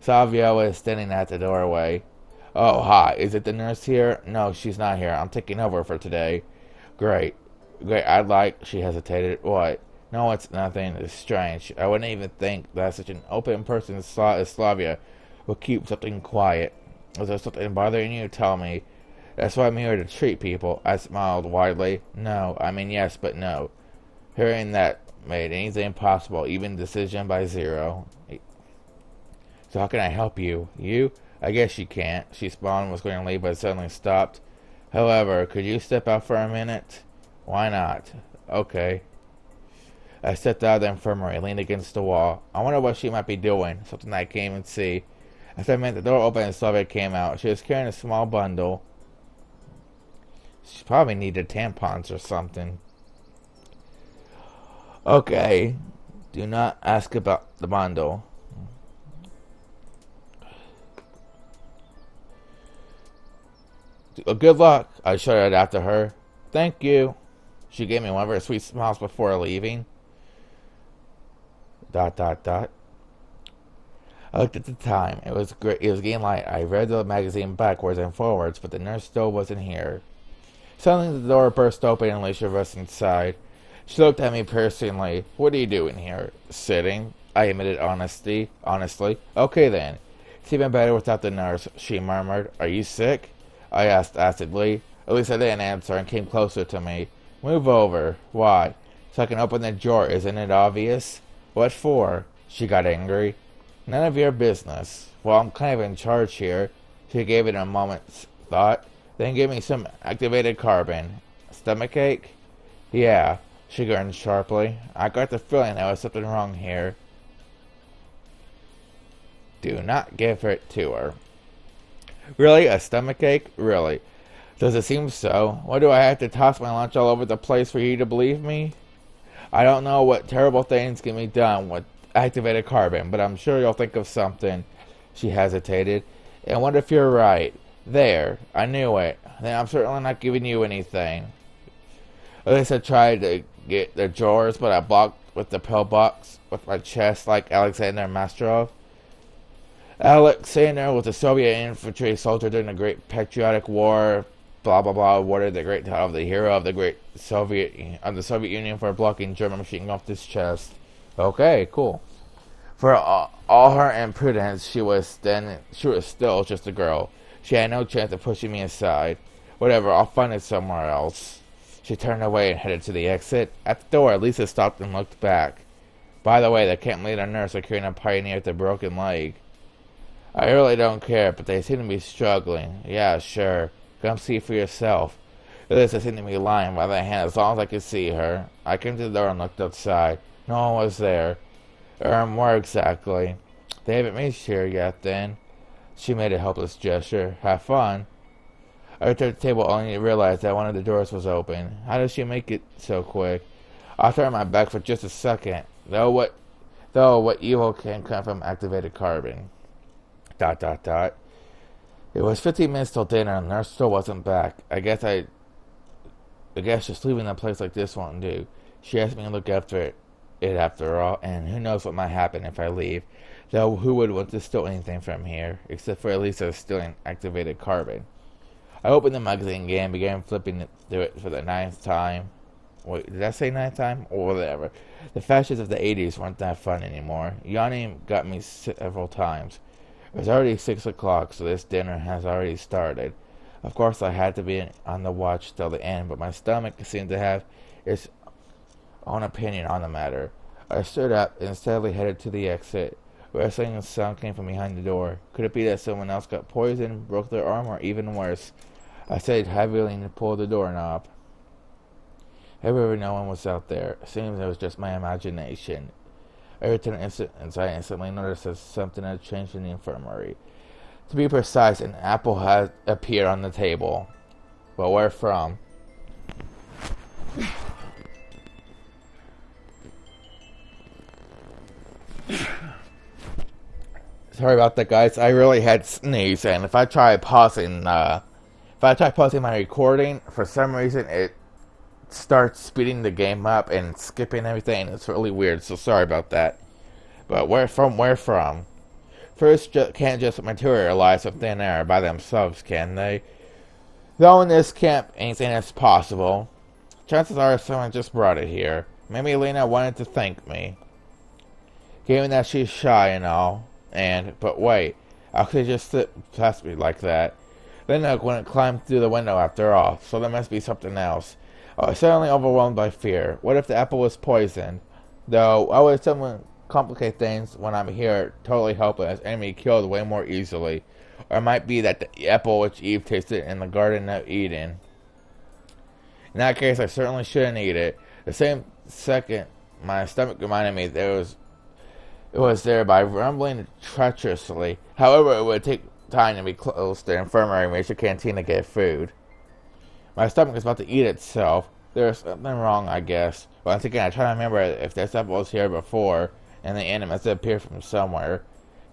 Savia was standing at the doorway. Oh, hi. Is it the nurse here? No, she's not here. I'm taking over for today. Great. She hesitated. What? No, it's nothing. It's strange. I wouldn't even think that such an open person as Slavia would keep something quiet. Is there something bothering you? Tell me. That's why I'm here to treat people. I smiled widely. No, I mean yes, but no. Hearing that made anything possible, even decision by zero. So how can I help you? You? I guess you can't. She smiled and was going to leave, but suddenly stopped. However, could you step out for a minute? Why not? Okay. I stepped out of the infirmary, leaned against the wall. I wonder what she might be doing, something I can't even see. After a minute, the door opened and Sylvia came out. She was carrying a small bundle. She probably needed tampons or something. Okay. Do not ask about the bundle. Good luck, I shouted after her. Thank you. She gave me one of her sweet smiles before leaving. ... I looked at the time. It was great. It was getting light. I read the magazine backwards and forwards, but the nurse still wasn't here. Suddenly the door burst open and Alicia rushed inside. She looked at me piercingly. What are you doing here? Sitting. I admitted honestly. Okay then. It's even better without the nurse, she murmured. Are you sick? I asked acidly. Alicia didn't answer and came closer to me. Move over. Why? So I can open the drawer, isn't it obvious? What for? She got angry. None of your business. Well, I'm kind of in charge here. She gave it a moment's thought, then gave me some activated carbon. Stomachache? Yeah, she grinned sharply. I got the feeling there was something wrong here. Do not give it to her. Really? A stomachache? Really? Does it seem so? Why do I have to toss my lunch all over the place for you to believe me? I don't know what terrible things can be done with activated carbon, but I'm sure you'll think of something. She hesitated. And what if you're right? There, I knew it. Then I'm certainly not giving you anything. At least I tried to get the drawers, but I blocked with the pillbox with my chest like Alexander Mastrov. Alexander was a Soviet infantry soldier during the Great Patriotic War. Blah blah blah. Awarded the great title of the hero of the Soviet Union for blocking German machine gun off his chest. Okay, cool. For all her impudence, she was still just a girl. She had no chance of pushing me aside. Whatever, I'll find it somewhere else. She turned away and headed to the exit. At the door, Lisa stopped and looked back. By the way, the camp leader nurse are carrying a pioneer with a broken leg. I really don't care, but they seem to be struggling. Yeah, sure. Come see for yourself. Lisa seemed to be lying by the hand as long as I could see her. I came to the door and looked outside. No one was there. Where exactly? They haven't reached here yet, then. She made a helpless gesture. Have fun. I returned to the table only to realize that one of the doors was open. How did she make it so quick? I turned my back for just a second. Though what evil can come from activated carbon? ... It was 15 minutes till dinner and the nurse still wasn't back. I guess just leaving a place like this won't do. She asked me to look after it after all, and who knows what might happen if I leave. Though who would want to steal anything from here, except for Elisa stealing activated carbon? I opened the magazine again and began flipping through it for the 9th time. Wait, did I say 9th time? Or whatever. The fashions of the 80s weren't that fun anymore. Yawning got me several times. It was already 6 o'clock, so this dinner has already started. Of course, I had to be on the watch till the end, but my stomach seemed to have its own opinion on the matter. I stood up and steadily headed to the exit. A rustling sound came from behind the door. Could it be that someone else got poisoned, broke their arm, or even worse? I stayed heavily and pulled the doorknob. However, no one was out there. It seems it was just my imagination. I returned inside and instantly noticed that something had changed in the infirmary. To be precise, an apple had appeared on the table. But where from? Sorry about that, guys. I really had sneeze, and if I try pausing my recording, for some reason it starts speeding the game up and skipping everything. It's really weird, so sorry about that. But where from? First, can't just materialize from thin air by themselves, can they? Though in this camp, anything is possible. Chances are someone just brought it here. Maybe Lena wanted to thank me. Given that she's shy and all. But wait, how could she just slip past me like that? Lena wouldn't climb through the window after all, so there must be something else. I was suddenly overwhelmed by fear. What if the apple was poisoned? Though, why would someone complicate things when I'm here totally helpless and be killed way more easily? Or it might be that the apple which Eve tasted in the Garden of Eden. In that case, I certainly shouldn't eat it. The same second, my stomach reminded me that it was there by rumbling treacherously. However, it would take time to be close to the infirmary and reach the canteen to get food. My stomach was about to eat itself. There was something wrong, I guess. Once again, I try to remember if this apple was here before, and the end it must have appeared from somewhere.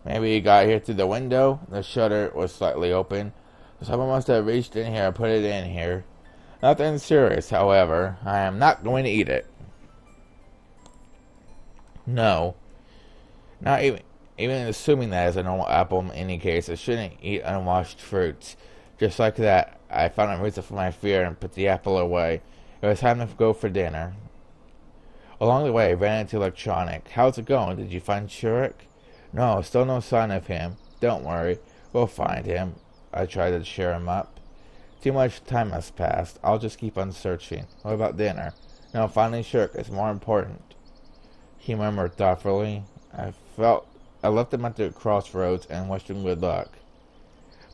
Maybe it got here through the window. The shutter was slightly open. Someone must have reached in here and put it in here. Nothing serious, however. I am not going to eat it. No. Not even assuming that is a normal apple in any case, I shouldn't eat unwashed fruits. Just like that, I found a reason for my fear and put the apple away. It was time to go for dinner. Along the way, I ran into Electronic. How's it going? Did you find Shurik? No, still no sign of him. Don't worry, we'll find him. I tried to cheer him up. Too much time has passed. I'll just keep on searching. What about dinner? No, finding Shurik is more important. He murmured thoughtfully. I left him at the crossroads and wished him good luck.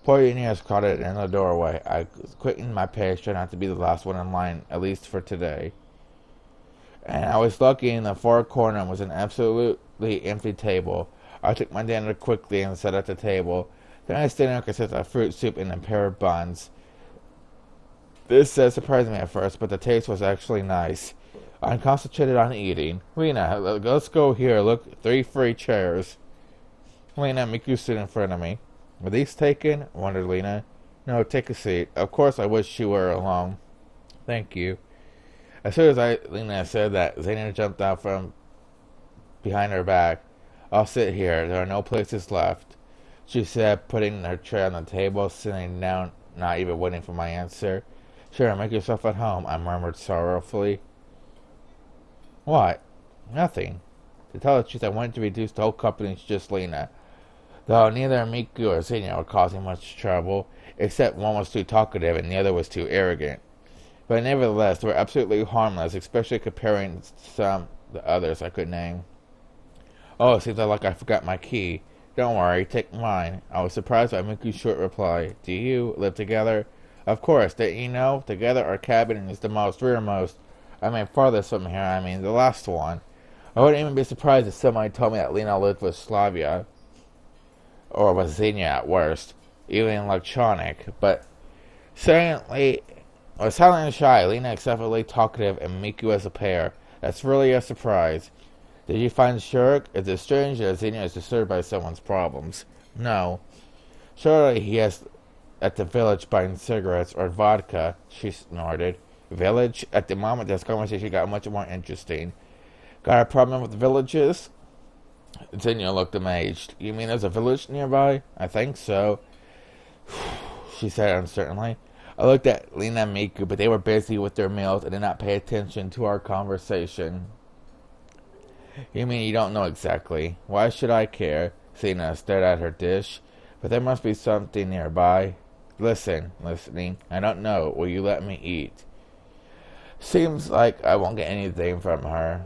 Poor Aeneas crowded in the doorway. I quickened my pace, trying not to be the last one in line, at least for today. And I was lucky in the far corner was an absolutely empty table. I took my dinner quickly and sat at the table. Tonight's dinner consisted of fruit soup and a pair of buns. This surprised me at first, but the taste was actually nice. I'm concentrated on eating. Lena, let's go here. Look, 3 free chairs. Lena, Miku stood in front of me. Were these taken? Wondered Lena. No, take a seat. Of course I wish you were alone. Thank you. As soon as Lena said that, Xenia jumped out from behind her back. I'll sit here. There are no places left, she said, putting her tray on the table, sitting down, not even waiting for my answer. Sure, make yourself at home, I murmured sorrowfully. What? Nothing. To tell the truth, I wanted to reduce the whole company to just Lena, though neither Miku or Xenia were causing much trouble, except one was too talkative and the other was too arrogant. But nevertheless, they were absolutely harmless, especially comparing some the others I could name. Oh, it seems like I forgot my key. Don't worry, take mine. I was surprised by Miku's short reply. Do you live together? Of course, didn't you know? Together our cabin is the most rearmost. Farthest from here, the last one. I wouldn't even be surprised if somebody told me that Lena lived with Slavia. Or with Xenia at worst. Even electronic. But silently and shy, Lena excessively talkative, and Miku as a pair. That's really a surprise. Did you find Shirk? Is it strange that Xenia is disturbed by someone's problems? No. Surely he is at the village buying cigarettes or vodka, she snorted. Village? At the moment, this conversation got much more interesting. Got a problem with villages? Xenia looked amazed. You mean there's a village nearby? I think so, she said uncertainly. I looked at Lena and Miku, but they were busy with their meals and did not pay attention to our conversation. You mean you don't know exactly? Why should I care? Xenia stared at her dish. But there must be something nearby. Listening. I don't know. Will you let me eat? Seems like I won't get anything from her.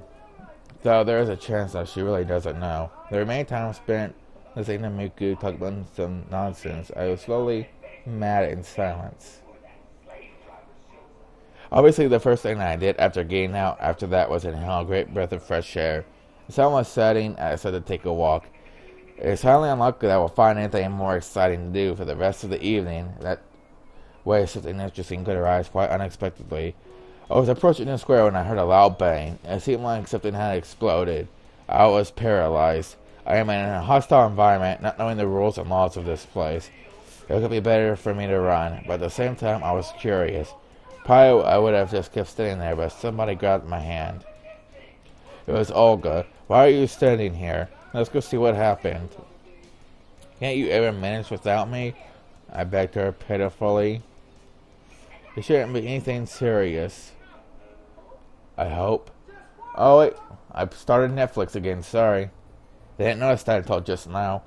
Though there is a chance that she really doesn't know. The remaining time spent listening to Miku talk about some nonsense, I was slowly mad in silence. Obviously, the first thing I did after getting out after that was inhale a great breath of fresh air. The sun was setting, and I decided to take a walk. It's highly unlikely that I will find anything more exciting to do for the rest of the evening. That way, something interesting could arise quite unexpectedly. I was approaching the square when I heard a loud bang. It seemed like something had exploded. I was paralyzed. I am in a hostile environment, not knowing the rules and laws of this place. It could be better for me to run, but at the same time I was curious. Probably I would have just kept standing there, but somebody grabbed my hand. It was Olga. Why are you standing here? Let's go see what happened. Can't you ever manage without me? I begged her pitifully. It shouldn't be anything serious. I hope. Oh wait, I started Netflix again, sorry. They didn't notice that until just now.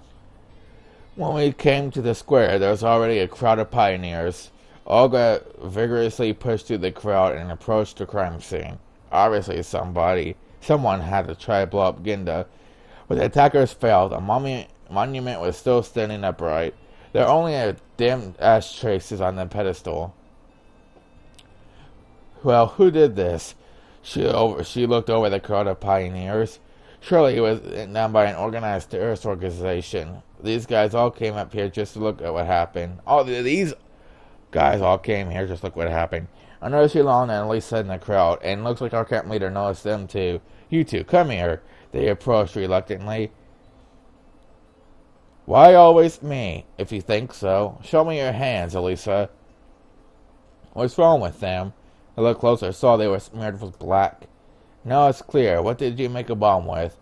When we came to the square, there was already a crowd of pioneers. Olga vigorously pushed through the crowd and approached the crime scene. Obviously someone had to try to blow up Ginda. But the attackers failed. A monument was still standing upright. There are only a damn ashtrays on the pedestal. Well, who did this? She looked over the crowd of pioneers. Surely it was done by an organized terrorist organization. These guys all came up here just to look at what happened. These guys all came here just to look what happened. I noticed Yolanda and Lisa in the crowd, and looks like our camp leader noticed them too. You two, come here. They approached reluctantly. Why always me? If you think so. Show me your hands, Elisa. What's wrong with them? I looked closer, saw they were smeared with black. Now it's clear. What did you make a bomb with?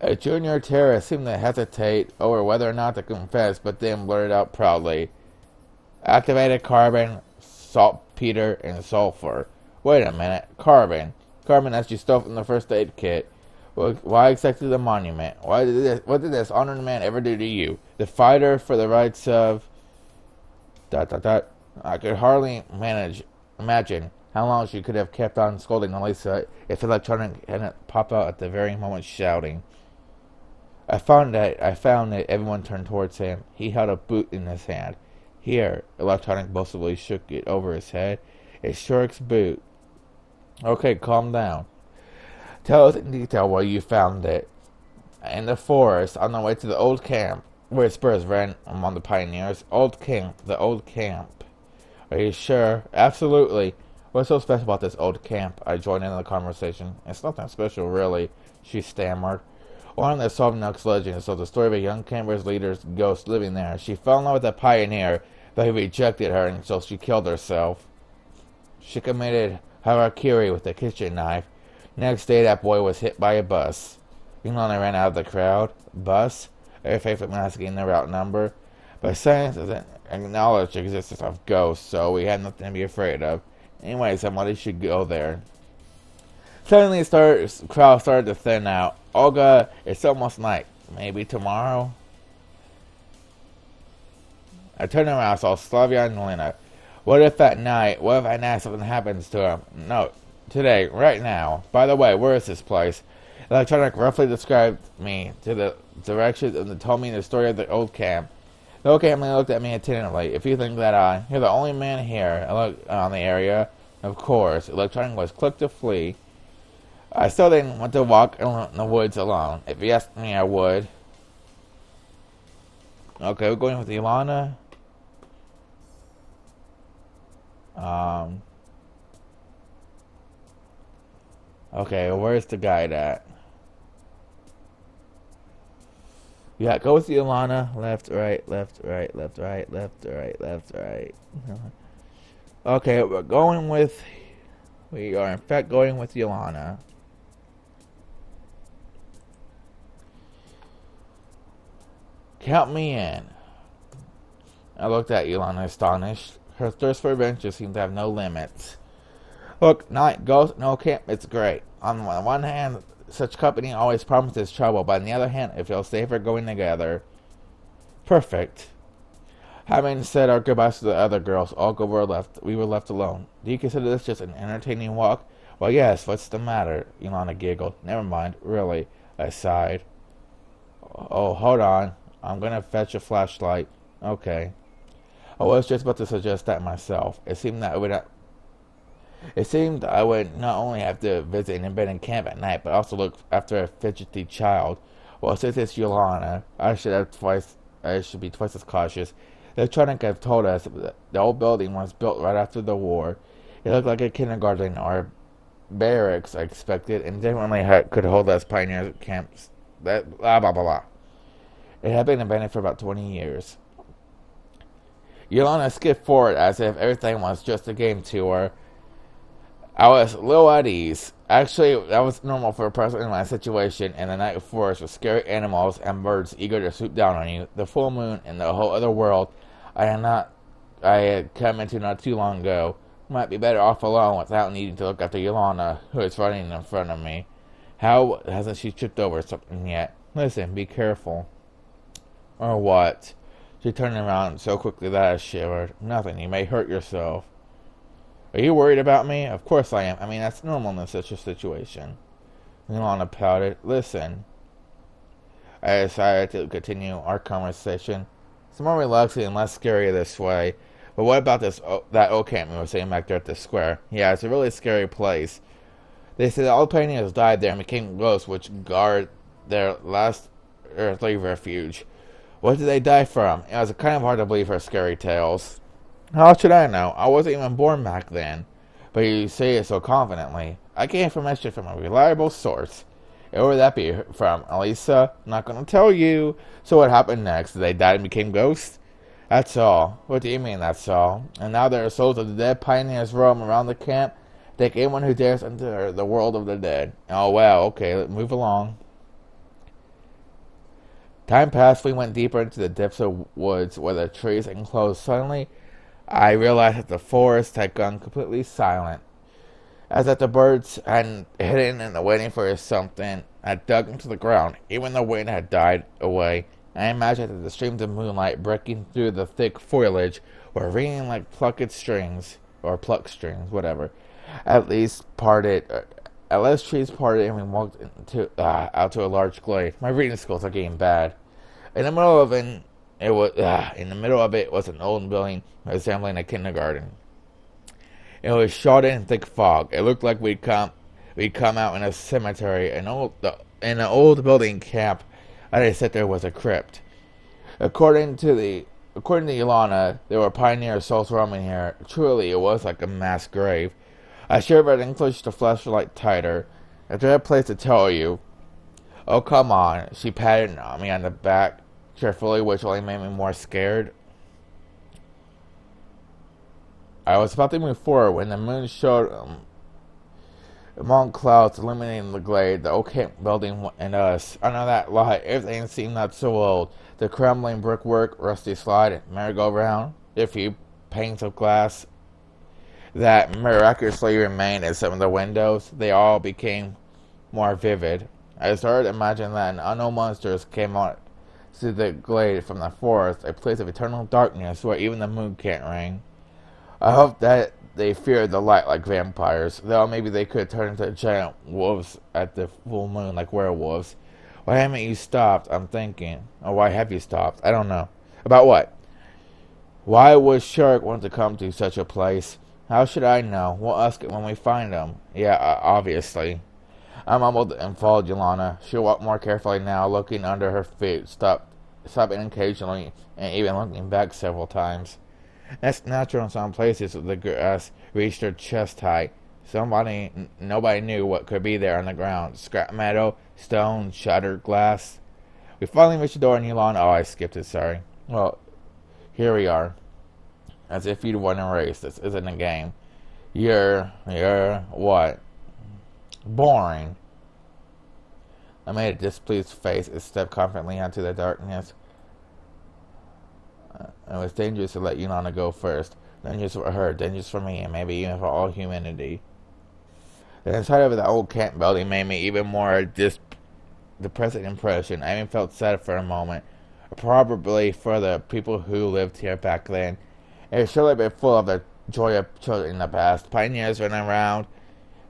A junior terrorist seemed to hesitate over whether or not to confess, but then blurted out proudly. Activated carbon, saltpeter, and sulfur. Wait a minute. Carbon that you stole from the first aid kit. Well, why exactly the monument? What did this honored man ever do to you? The fighter for the rights of... I could hardly imagine how long she could have kept on scolding Elisa if Electronic hadn't popped out at the very moment shouting. I found that everyone turned towards him. He held a boot in his hand. Here, Electronic boastfully shook it over his head. It's Shirk's boot. Okay, calm down. Tell us in detail where you found it. In the forest, on the way to the old camp, where spurs ran among the pioneers. The old camp. Are you sure? Absolutely. What's so special about this old camp? I joined in the conversation. It's nothing special, really, she stammered. One of the Sovnuk's legends told the story of a young camp's leader's ghost living there. She fell in love with a pioneer, but he rejected her, and so she killed herself. She committed harakiri with a kitchen knife. Next day, that boy was hit by a bus. Ilana ran out of the crowd. Bus? Her favorite masking the route number. But science doesn't acknowledge the existence of ghosts, so we had nothing to be afraid of. Anyway, somebody should go there. Suddenly, the crowd started to thin out. Olga, it's almost night. Maybe tomorrow? I turned around and saw Slavia and Lena. What if at night something happens to him? No, today, right now. By the way, where is this place? Electronic roughly described me to the direction and told me the story of the old camp. The old camp looked at me attentively. If you think that you're the only man here on the area, of course. Electronic was quick to flee. I still didn't want to walk in the woods alone. If you asked me, I would. Okay, we're going with Ilana. Okay, where's the guide at? Yeah, go with Ilana. Left, right, left, right, left, right, left, right, left, right. Okay, we are in fact going with Ilana. Count me in. I looked at Ilana astonished. Her thirst for adventure seemed to have no limits. Look, night, ghost, no camp, it's great. On the one hand, such company always promises trouble, but on the other hand, it feels safer going together. Perfect. Having said our goodbyes to the other girls, we were left alone. Do you consider this just an entertaining walk? Well, yes, what's the matter? Ilana giggled. Never mind, really. I sighed. Oh, hold on. I'm gonna fetch a flashlight. Okay. I was just about to suggest that myself. It seemed I would not only have to visit an abandoned camp at night, but also look after a fidgety child. Well, since it's Ilana, I should be twice as cautious. The electronic have told us that the old building was built right after the war. It looked like a kindergarten or barracks, I expected, and definitely could hold us pioneer camps. That blah blah blah blah. It had been abandoned for about 20 years. Ilana skipped forward as if everything was just a game to her. I was a little at ease. Actually, that was normal for a person in my situation in the night forest with scary animals and birds eager to swoop down on you. The full moon and the whole other world I had come into not too long ago. Might be better off alone without needing to look after Ilana, who is running in front of me. How hasn't she tripped over something yet? Listen, be careful. Or what? She turned around so quickly that I shivered. Nothing, you may hurt yourself. Are you worried about me? Of course I am. I mean, that's normal in such a situation. Ilana pouted. Listen. I decided to continue our conversation. It's more relaxing and less scary this way. But what about that old camp we were saying back there at the square? Yeah, it's a really scary place. They say that all pioneers died there and became ghosts which guard their last earthly refuge. What did they die from? It was kind of hard to believe her scary tales. How should I know? I wasn't even born back then. But you say it so confidently. I get information from a reliable source. Where would that be from? Elisa? Not gonna tell you. So what happened next? They died and became ghosts? That's all. What do you mean, that's all? And now there are souls of the dead pioneers roam around the camp. Take anyone who dares enter the world of the dead. Oh, wow. Okay, let's move along. Time passed. We went deeper into the depths of woods where the trees enclosed. Suddenly, I realized that the forest had gone completely silent. As if the birds had hidden and waiting for something had dug into the ground. Even the wind had died away. I imagined that the streams of moonlight breaking through the thick foliage were ringing like plucked strings, or plucked strings, whatever. At least trees parted and we walked out to a large glade. My reading skills are getting bad. In the middle of it was an old building resembling a kindergarten. It was shrouded in thick fog. It looked like we'd come out in a cemetery. In an old building camp, I said there was a crypt. According to Ilana, there were pioneer souls roaming here. Truly, it was like a mass grave. I shivered and clutched the flashlight tighter. Is there a place to tell you? Oh, come on. She patted me on the back carefully, which only made me more scared. I was about to move forward when the moon showed among clouds illuminating the glade, the old camp building, and us. Under that light, everything seemed not so old. The crumbling brickwork, rusty slide, merry-go-round, the few panes of glass that miraculously remained in some of the windows, they all became more vivid. I started to imagine that unknown monsters came out to the glade from the forest, a place of eternal darkness where even the moon can't ring. I hoped that they feared the light like vampires, though maybe they could turn into giant wolves at the full moon like werewolves. Why haven't you stopped? I'm thinking. Or why have you stopped? I don't know. About what? Why would Shark want to come to such a place? How should I know? We'll ask it when we find him. Yeah, obviously. I mumbled and followed Yolanda. She walked more carefully now, looking under her feet, stopping occasionally, and even looking back several times. That's natural in some places. The grass reached her chest height. Nobody knew what could be there on the ground. Scrap metal, stone, shattered glass. We finally reached the door and Yolanda. Oh, I skipped it, sorry. Well, here we are. As if you'd won a race. This isn't a game. You're what? Boring. I made a displeased face and stepped confidently into the darkness. It was dangerous to let Yolanda go first. Dangerous for her, dangerous for me, and maybe even for all humanity. The inside of the old camp building made me even more depressing impression. I even felt sad for a moment. Probably for the people who lived here back then. It was surely been full of the joy of children in the past. Pioneers running around,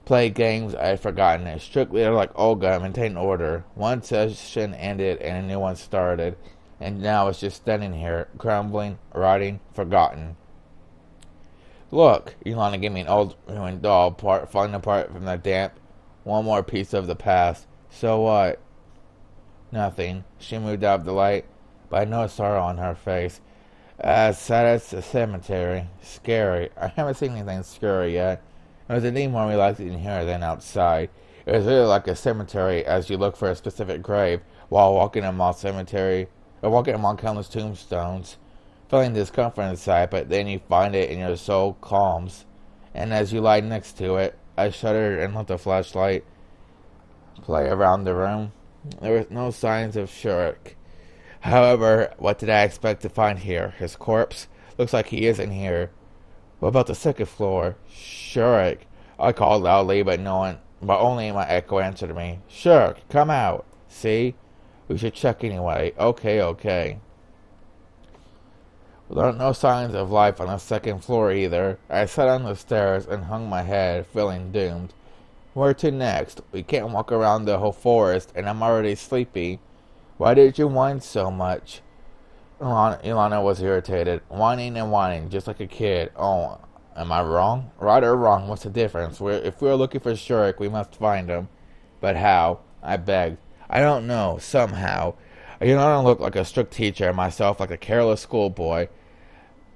played games I had forgotten. A strict leader like Olga maintained order. One session ended and a new one started. And now it's just standing here, crumbling, rotting, forgotten. Look, Yolanda gave me an old ruined doll, falling apart from the damp. One more piece of the past. So what? Nothing. She moved out of the light, but I noticed sorrow on her face. As sad as a cemetery. Scary. I haven't seen anything scary yet. It was indeed more relaxing in here than outside. It was really like a cemetery as you look for a specific grave while walking among countless tombstones, feeling discomfort inside, but then you find it and your soul calms. And as you lie next to it, I shuddered and let the flashlight play around the room. There were no signs of Shark. However, what did I expect to find here? His corpse? Looks like he isn't here. What about the second floor? Shark! I called loudly, but only my echo answered me. Shark, come out! See? We should check anyway. Okay. Well, there are no signs of life on the second floor either. I sat on the stairs and hung my head, feeling doomed. Where to next? We can't walk around the whole forest, and I'm already sleepy. Why did you whine so much? Ilana was irritated. Whining and whining, just like a kid. Oh, am I wrong? Right or wrong, what's the difference? If we're looking for Shark, we must find him. But how? I begged. I don't know. Somehow. Ilana looked like a strict teacher and myself like a careless schoolboy.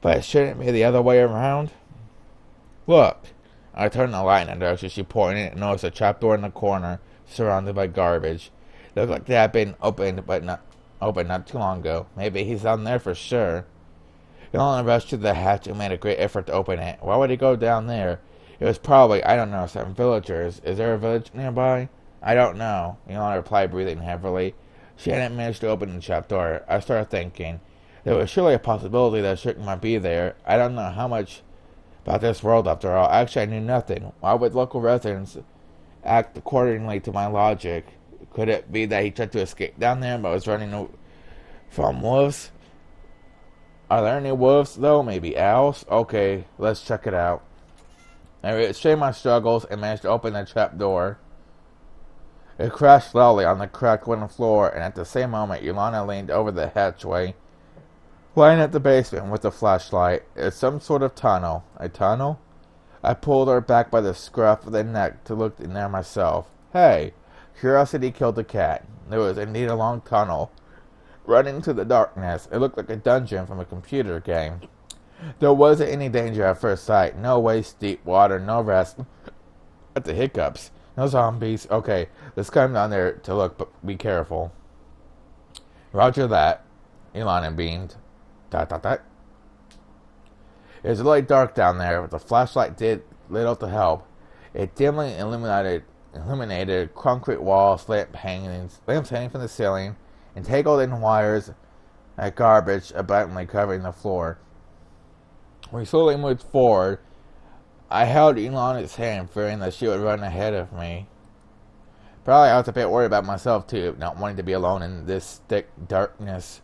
But shouldn't it be the other way around? Look. I turned the light in the direction she pointed and noticed a trapdoor in the corner, surrounded by garbage. It looked like they had been opened not too long ago. Maybe he's down there for sure. Yolanda rushed to the hatch and made a great effort to open it. Why would he go down there? It was probably, I don't know, some villagers. Is there a village nearby? I don't know, Yolanda replied, breathing heavily. She hadn't managed to open the trapdoor. I started thinking. There was surely a possibility that Shark might be there. I don't know how much about this world after all. Actually, I knew nothing. Why would local residents act accordingly to my logic? Could it be that he tried to escape down there but was running from wolves? Are there any wolves, though? Maybe owls? Okay, let's check it out. I restrained my struggles and managed to open the trap door. It crashed loudly on the cracked wooden floor, and at the same moment, Yolanda leaned over the hatchway, lying at the basement with the flashlight. It's some sort of tunnel. A tunnel? I pulled her back by the scruff of the neck to look in there myself. Hey! Curiosity killed the cat. There was indeed a long tunnel running into the darkness. It looked like a dungeon from a computer game. There wasn't any danger at first sight. No waist deep water, no got the hiccups. No zombies. Okay, let's come down there to look, but be careful. Roger that. Ilana beamed. Dot dot dot. It was really dark down there, but the flashlight did little to help. It dimly illuminated concrete walls, lamps hanging from the ceiling, and tangled in wires and garbage abundantly covering the floor. We slowly moved forward. I held Ilana's hand, fearing that she would run ahead of me. Probably I was a bit worried about myself too, not wanting to be alone in this thick darkness.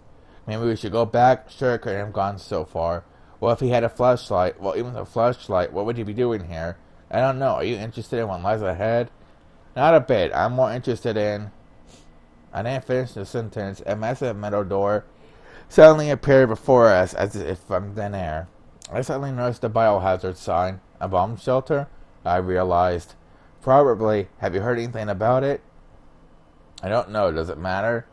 Maybe we should go back. Sure, couldn't have gone so far. Well, if he had a flashlight, well, even a flashlight, what would he be doing here? I don't know. Are you interested in what lies ahead? Not a bit. I'm more interested in... I didn't finish the sentence. A massive metal door suddenly appeared before us as if from thin air. I suddenly noticed a biohazard sign. A bomb shelter? I realized. Probably. Have you heard anything about it? I don't know. Does it matter?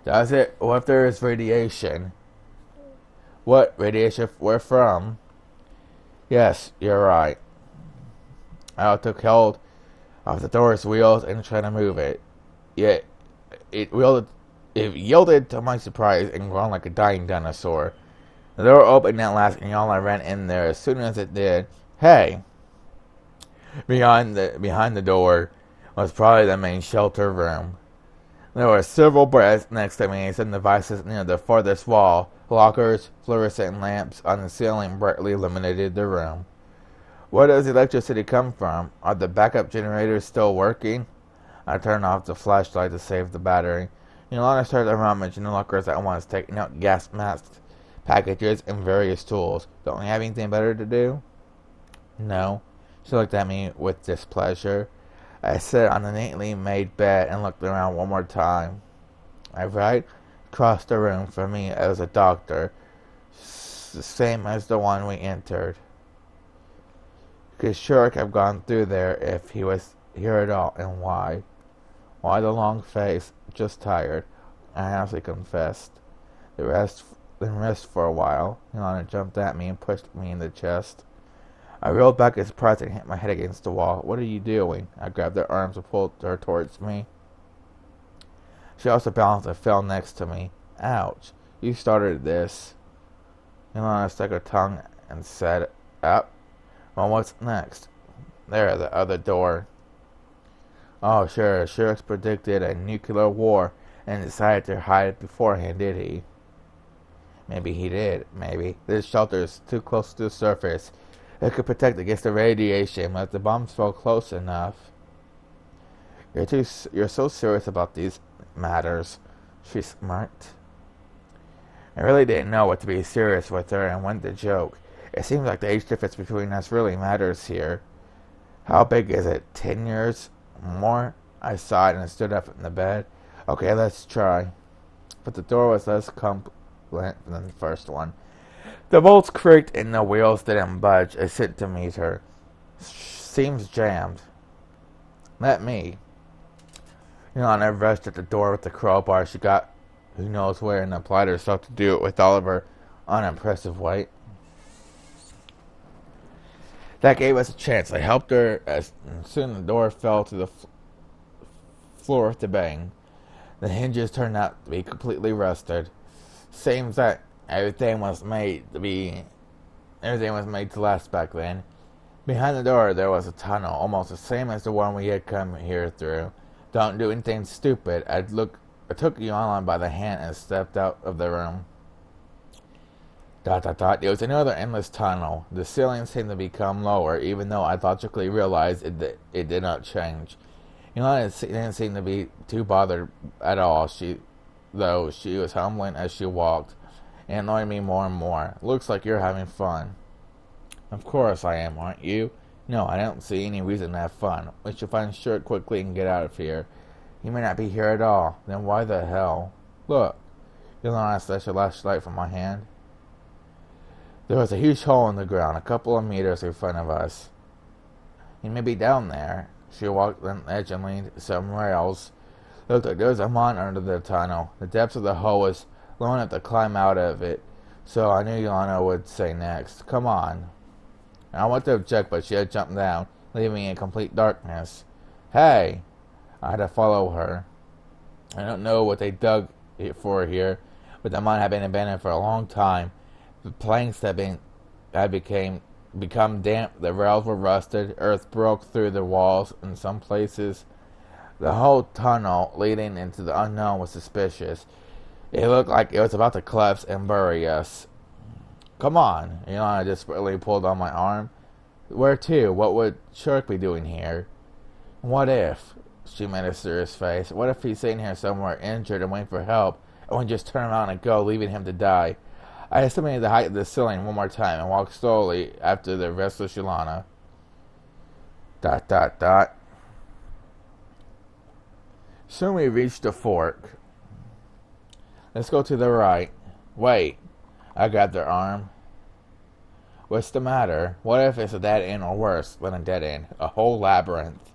Does it? What if there is radiation? What radiation? Where from? Yes, you're right. I took hold of the door's wheels and tried to move it. Yet it yielded to my surprise and groaned like a dying dinosaur. The door opened at last, and y'all I ran in there as soon as it did. Hey! Behind the door was probably the main shelter room. There were several beds next to me, and some devices near the farthest wall. Lockers, fluorescent lamps on the ceiling brightly illuminated the room. Where does the electricity come from? Are the backup generators still working? I turned off the flashlight to save the battery. Ilana started to rummage in the lockers at once, taking out gas masks, packages, and various tools. Don't you have anything better to do? No. She looked at me with displeasure. I sat on the neatly made bed and looked around one more time. Right across the room from me was a doctor, the same as the one we entered. Could sure have gone through there if he was here at all, and why? Why the long face? Just tired, I honestly confessed. Then rest for a while. Ilana jumped at me and pushed me in the chest. I reeled back in surprise and hit my head against the wall. What are you doing? I grabbed her arms and pulled her towards me. She also balanced and fell next to me. Ouch. You started this. Ilana stuck her tongue and said, up. Well, what's next? There, the other door. Oh, sure. Shirks predicted a nuclear war and decided to hide it beforehand, did he? Maybe he did. Maybe. This shelter is too close to the surface. It could protect against the radiation, but if the bombs fell close enough. You're so serious about these matters. She smirked. I really didn't know what to be serious with her and when to joke. It seems like the age difference between us really matters here. How big is it? 10 years? More? I sighed and stood up in the bed. Okay, let's try. But the door was less compliant than the first one. The bolts creaked and the wheels didn't budge. I sit to meet her. Seems jammed. Let me. I rushed at the door with the crowbar she got who knows where and applied herself to do it with all of her unimpressive weight. That gave us a chance. I helped her and soon the door fell to the floor with a bang. The hinges turned out to be completely rusted. Seems that everything was made to last back then. Behind the door there was a tunnel, almost the same as the one we had come here through. Don't do anything stupid. I took Ilana by the hand and stepped out of the room. It was another endless tunnel. The ceiling seemed to become lower, even though I logically realized it did not change. Ilana didn't seem to be too bothered at all. She was humbling as she walked. It annoyed me more and more. Looks like you're having fun. Of course I am, aren't you? No, I don't see any reason to have fun. We should find Shirk quickly and get out of here. He may not be here at all. Then why the hell? Look. Ilana snatched a flashlight from my hand. There was a huge hole in the ground, a couple of meters in front of us. He may be down there. She walked on the edge and leaned somewhere else. Looked like there was a mine under the tunnel. The depths of the hole was low enough to climb out of it, so I knew Ilana would say next. Come on. I went to object, but she had jumped down. leaving me in complete darkness. Hey! I had to follow her. I don't know what they dug for here, but the mine had been abandoned for a long time. The planks had become damp, the rails were rusted, earth broke through the walls in some places. The whole tunnel leading into the unknown was suspicious. It looked like it was about to collapse and bury us. Come on, Ilana desperately pulled on my arm. Where to? What would Shirk be doing here? What if? She made a serious face. What if he's sitting here somewhere injured and waiting for help, and we just turn around and go, leaving him to die? I estimated the height of the ceiling one more time and walked slowly after the restless Ilana. ... Soon we reached a fork. Let's go to the right. Wait. I grabbed her arm. What's the matter? What if it's a dead end or worse than a dead end? A whole labyrinth.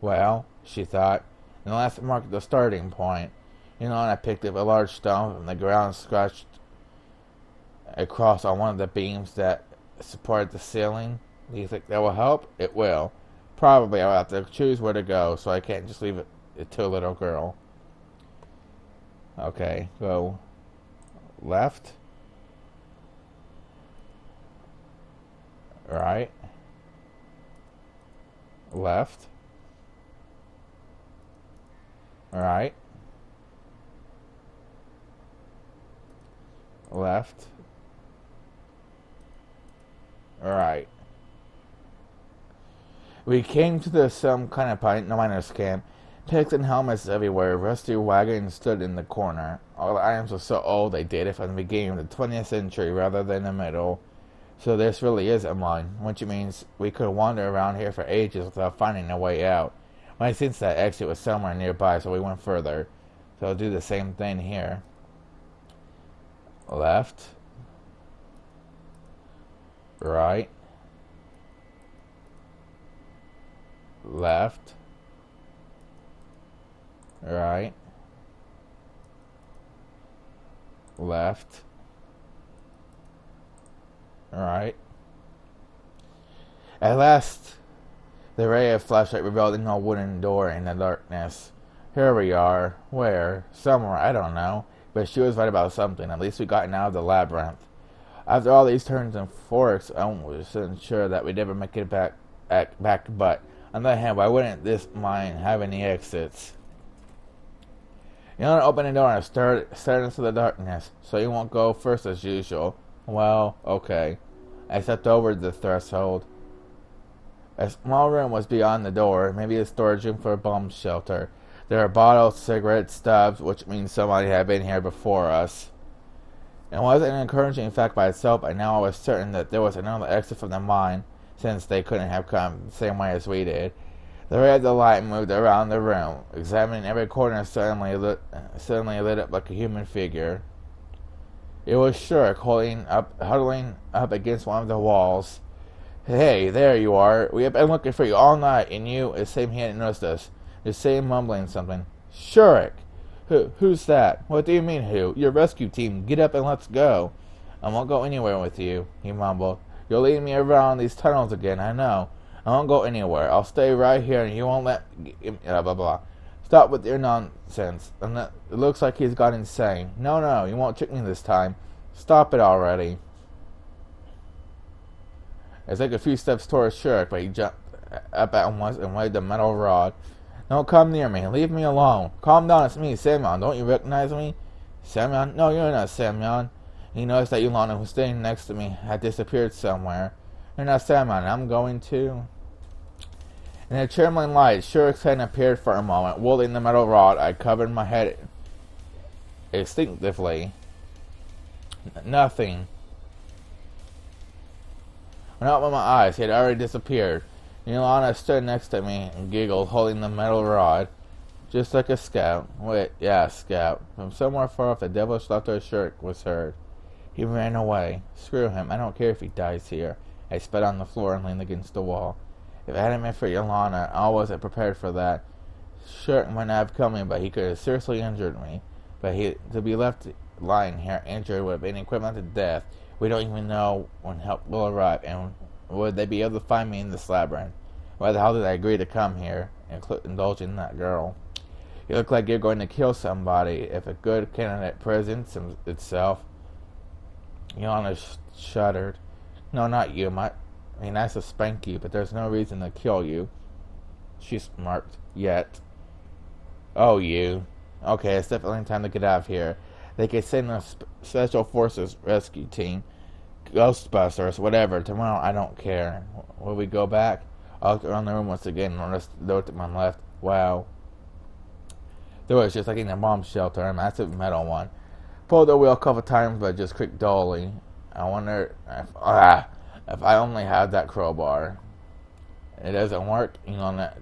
Well, she thought, and let's mark the starting point. And I picked up a large stone from the ground, scratched across on one of the beams that supported the ceiling. Do you think that will help? It will. Probably I'll have to choose where to go, so I can't just leave it to a little girl. Okay, go left. Right. Left. Right. Left. Right. We came to some kind of miners' camp. Picks and helmets everywhere. Rusty wagons stood in the corner. All the items were so old they dated from the beginning of the 20th century rather than the middle. So this really is a mine, which means we could wander around here for ages without finding a way out. When I sensed that exit was somewhere nearby, so we went further. So I'll do the same thing here. Left. Right. Left. Right. Left. Right. At last, the ray of flashlight revealed in a wooden door in the darkness. Here we are. Where? Somewhere, I don't know. But she was right about something. At least we gotten out of the labyrinth. After all these turns and forks, I wasn't sure that we'd ever make it back. But on the other hand, why wouldn't this mine have any exits? Opened the door and stared into the darkness, so you won't go first as usual. Well, okay. I stepped over the threshold. A small room was beyond the door, maybe a storage room for a bomb shelter. There were bottles, cigarette stubs, which means somebody had been here before us. It wasn't an encouraging fact by itself, but now I was certain that there was another exit from the mine, since they couldn't have come the same way as we did. The ray of the light moved around the room, examining every corner, suddenly lit up like a human figure. It was Shirk, huddling up against one of the walls. Hey, there you are. We have been looking for you all night, and you, it seemed he hadn't noticed us. The same mumbling something. Shirk! Who's that? What do you mean, who? Your rescue team. Get up and let's go. I won't go anywhere with you, he mumbled. You'll lead me around these tunnels again, I know. I won't go anywhere. I'll stay right here, and you won't let... blah, blah, blah. Stop with your nonsense. And it looks like he's gone insane. No, you won't trick me this time. Stop it already. I took a few steps towards Shirk, but he jumped up at once and waved the metal rod. Don't come near me. Leave me alone. Calm down. It's me, Semyon. Don't you recognize me? Semyon? No, you're not Semyon. He noticed that Ilana, who's standing next to me, had disappeared somewhere. You're not Semyon. I'm going to... In the trembling light, Shirk's head appeared for a moment. Wielding the metal rod, I covered my head instinctively. Nothing. When I opened my eyes, he had already disappeared. Ilana stood next to me and giggled, holding the metal rod. Just like a scout. Wait, yeah, scout. From somewhere far off, the devilish laughter of Shirk was heard. He ran away. Screw him. I don't care if he dies here. I spat on the floor and leaned against the wall. If it hadn't been for Ilana, I wasn't prepared for that. Shirk might not have killed me, but he could have seriously injured me. But to be left lying here injured would have been equivalent to death. We don't even know when help will arrive, and would they be able to find me in this labyrinth? Why the hell did I agree to come here, indulge in that girl? You look like you're going to kill somebody. If a good candidate presents itself. Yana shuddered. No, not you. I mean, nice to spank you, but there's no reason to kill you. She smirked. Yet. Oh, you. Okay, it's definitely time to get out of here. They could send a special forces rescue team. Ghostbusters, whatever. Tomorrow, I don't care. Will we go back? I looked around the room once again and noticed the door to my left. Wow. The door was just like in a bomb shelter, a massive metal one. Pulled the wheel a couple times, but it just creaked dully. I wonder if I only had that crowbar. It doesn't work,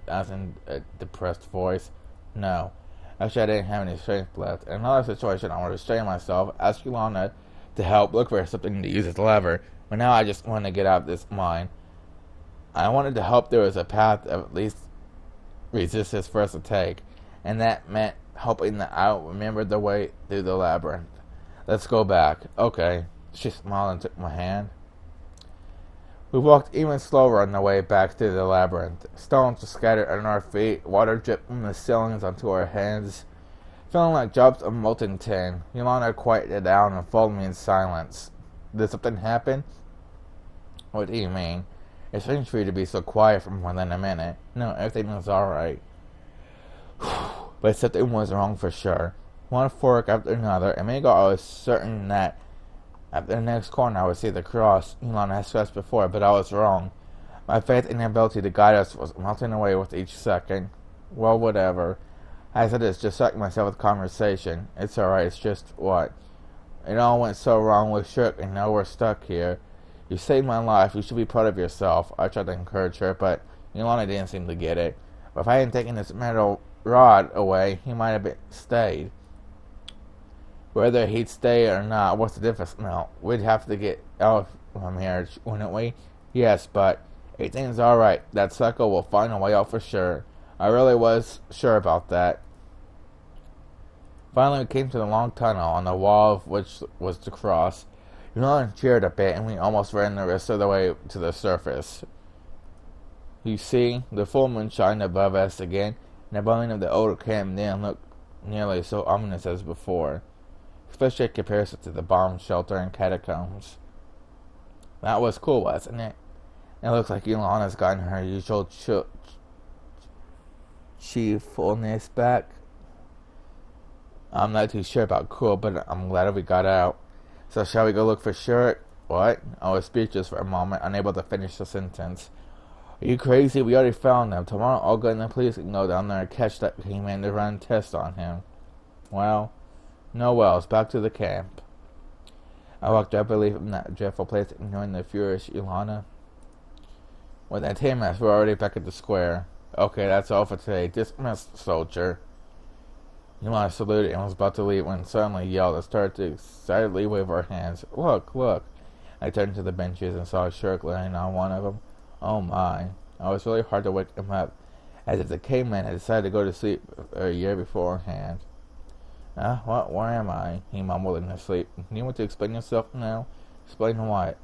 as in a depressed voice. No. Actually, I didn't have any strength left. In another situation, I would restrain myself, ask Ilana to help, look for something to use as a lever. But now I just want to get out of this mine. I wanted to hope there was a path of at least resistance for us to take. And that meant hoping that I remembered the way through the labyrinth. Let's go back. Okay. She smiled and took my hand. We walked even slower on the way back through the labyrinth. Stones were scattered under our feet, water dripped from the ceilings onto our heads. Feeling like drops of molten tin, Yolanda quieted down and followed me in silence. Did something happen? What do you mean? It's strange for you to be so quiet for more than a minute. No, everything was alright. But something was wrong for sure. One fork after another, a minute ago I was certain that at the next corner I would see the cross Elon had stressed before, but I was wrong. My faith in the ability to guide us was melting away with each second. Well, whatever. I said this, distracting myself with conversation. It's alright, it's just what? It all went so wrong with Shook, and now we're stuck here. You saved my life, you should be proud of yourself. I tried to encourage her, but Ilana didn't seem to get it. But if I hadn't taken this metal rod away, he might have stayed. Whether he'd stay or not, what's the difference? No, we'd have to get out from here, wouldn't we? Yes, but everything's alright. That sucker will find a way out for sure. I really was sure about that. Finally, we came to the long tunnel, on the wall of which was the cross. Yolanda cheered a bit, and we almost ran the rest of the way to the surface. You see, the full moon shined above us again, and the building of the old camp didn't look nearly so ominous as before, especially in comparison to the bomb shelter and catacombs. That was cool, wasn't it? It looks like Ilana's gotten her usual cheerfulness back. I'm not too sure about cool, but I'm glad we got out. So shall we go look for Shirk? What? I was speechless for a moment, unable to finish the sentence. Are you crazy? We already found them. Tomorrow Olga and the police can go down there and catch that He-Man to run tests on him. Well, no wells. Back to the camp. I walked rapidly from that dreadful place, ignoring the furious Ilana. With that 10 minutes, we're already back at the square. Okay, that's all for today. Dismissed, soldier. Ilana saluted and was about to leave when suddenly yelled and started to excitedly wave her hands. Look, look. I turned to the benches and saw a Shirk laying on one of them. Oh my. I was really hard to wake him up, as if the caveman had decided to go to sleep a year beforehand. What? Where am I? He mumbled in his sleep. You want to explain yourself now? Explain what?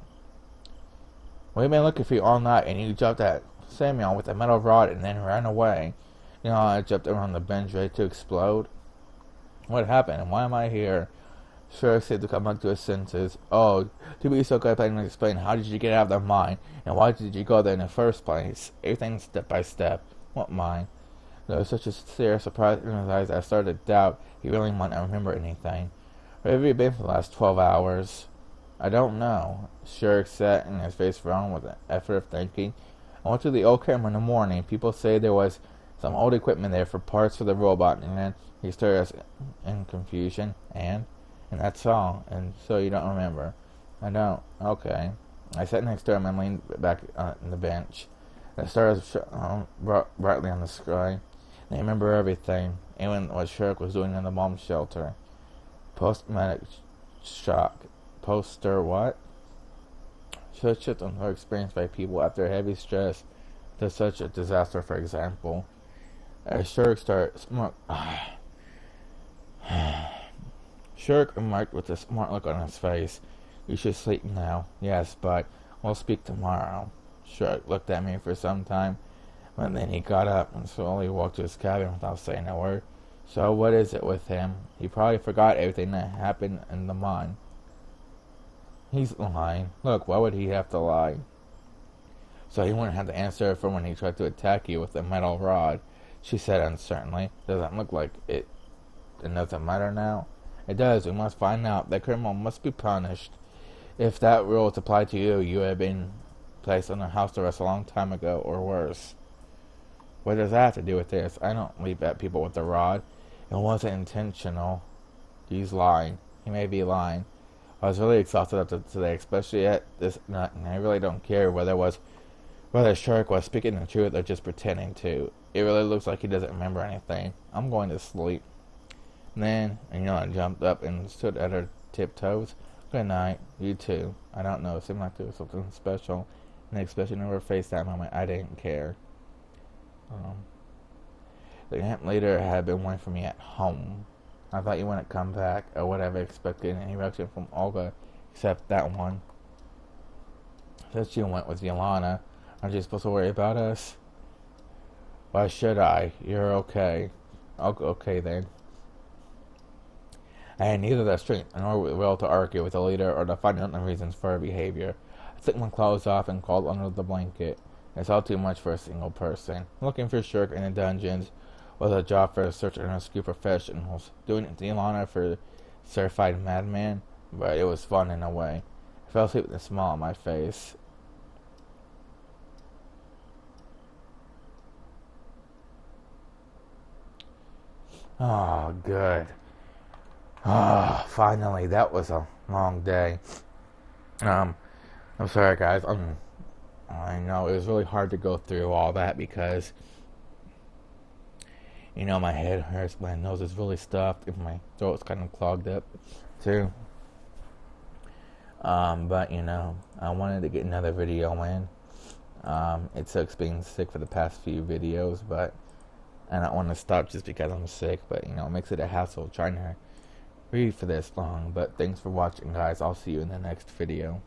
We've been looking for you all night, and you jumped at Samuel with a metal rod and then ran away. I jumped around the bench ready to explode. What happened, and why am I here? Shirk seemed to come back to his senses. Oh, to be so good, to explain, how did you get out of the mine, and why did you go there in the first place? Everything step by step. What mine? There was such a sincere surprise in his eyes that I started to doubt he really might not remember anything. Where have you been for the last 12 hours? I don't know. Shirk sat and his face frowned with an effort of thinking. I went to the old camp in the morning. People say there was some old equipment there for parts for the robot, and then he stared at us in confusion. And that's all. And so you don't remember? I don't. Okay. I sat next to him and leaned back on the bench. The stars shone brightly on the sky. I remember everything, even what Shirk was doing in the bomb shelter. Post-traumatic shock. Poster what? Such are experienced by people after heavy stress to such a disaster, for example. As Shirk started Shirk remarked with a smart look on his face. You should sleep now. Yes, but we'll speak tomorrow. Shirk looked at me for some time, And then he got up and slowly walked to his cabin without saying a word. So what is it with him? He probably forgot everything that happened in the mine. He's lying. Look, why would he have to lie? So he wouldn't have to answer for when he tried to attack you with a metal rod, she said uncertainly. Doesn't look like it. It doesn't matter now. It does. We must find out. That criminal must be punished. If that rule was applied to you, you would have been placed under house arrest a long time ago, or worse. What does that have to do with this? I don't leap at people with a rod. It wasn't intentional. He's lying. He may be lying. I was really exhausted up to today, especially at this nut, and I really don't care whether Shark was speaking the truth or just pretending to. It really looks like he doesn't remember anything. I'm going to sleep. And then, I jumped up and stood at her tiptoes. Good night. You too. I don't know. It seemed like there was something special in the expression of her face that moment. I didn't care. The camp leader had been waiting for me at home. I thought you wouldn't come back. I would have expected any reaction from Olga, except that one. Said she went with Yelena. Aren't you supposed to worry about us? Why should I? You're okay. Okay then. I had neither the strength nor the will to argue with the leader or to find out the reasons for her behavior. I took my clothes off and crawled under the blanket. It's all too much for a single person. Looking for Shirk in the dungeons was a job for search and rescue professionals. Doing it to Yelena for certified madman, but it was fun in a way. I fell asleep with a smile on my face. Oh, good. Finally, that was a long day. I'm sorry, guys. I know it was really hard to go through all that because, my head hurts, my nose is really stuffed, and my throat's kind of clogged up, too. But, I wanted to get another video in. It sucks being sick for the past few videos, but I don't want to stop just because I'm sick, but, it makes it a hassle trying to read for this long. But thanks for watching, guys. I'll see you in the next video.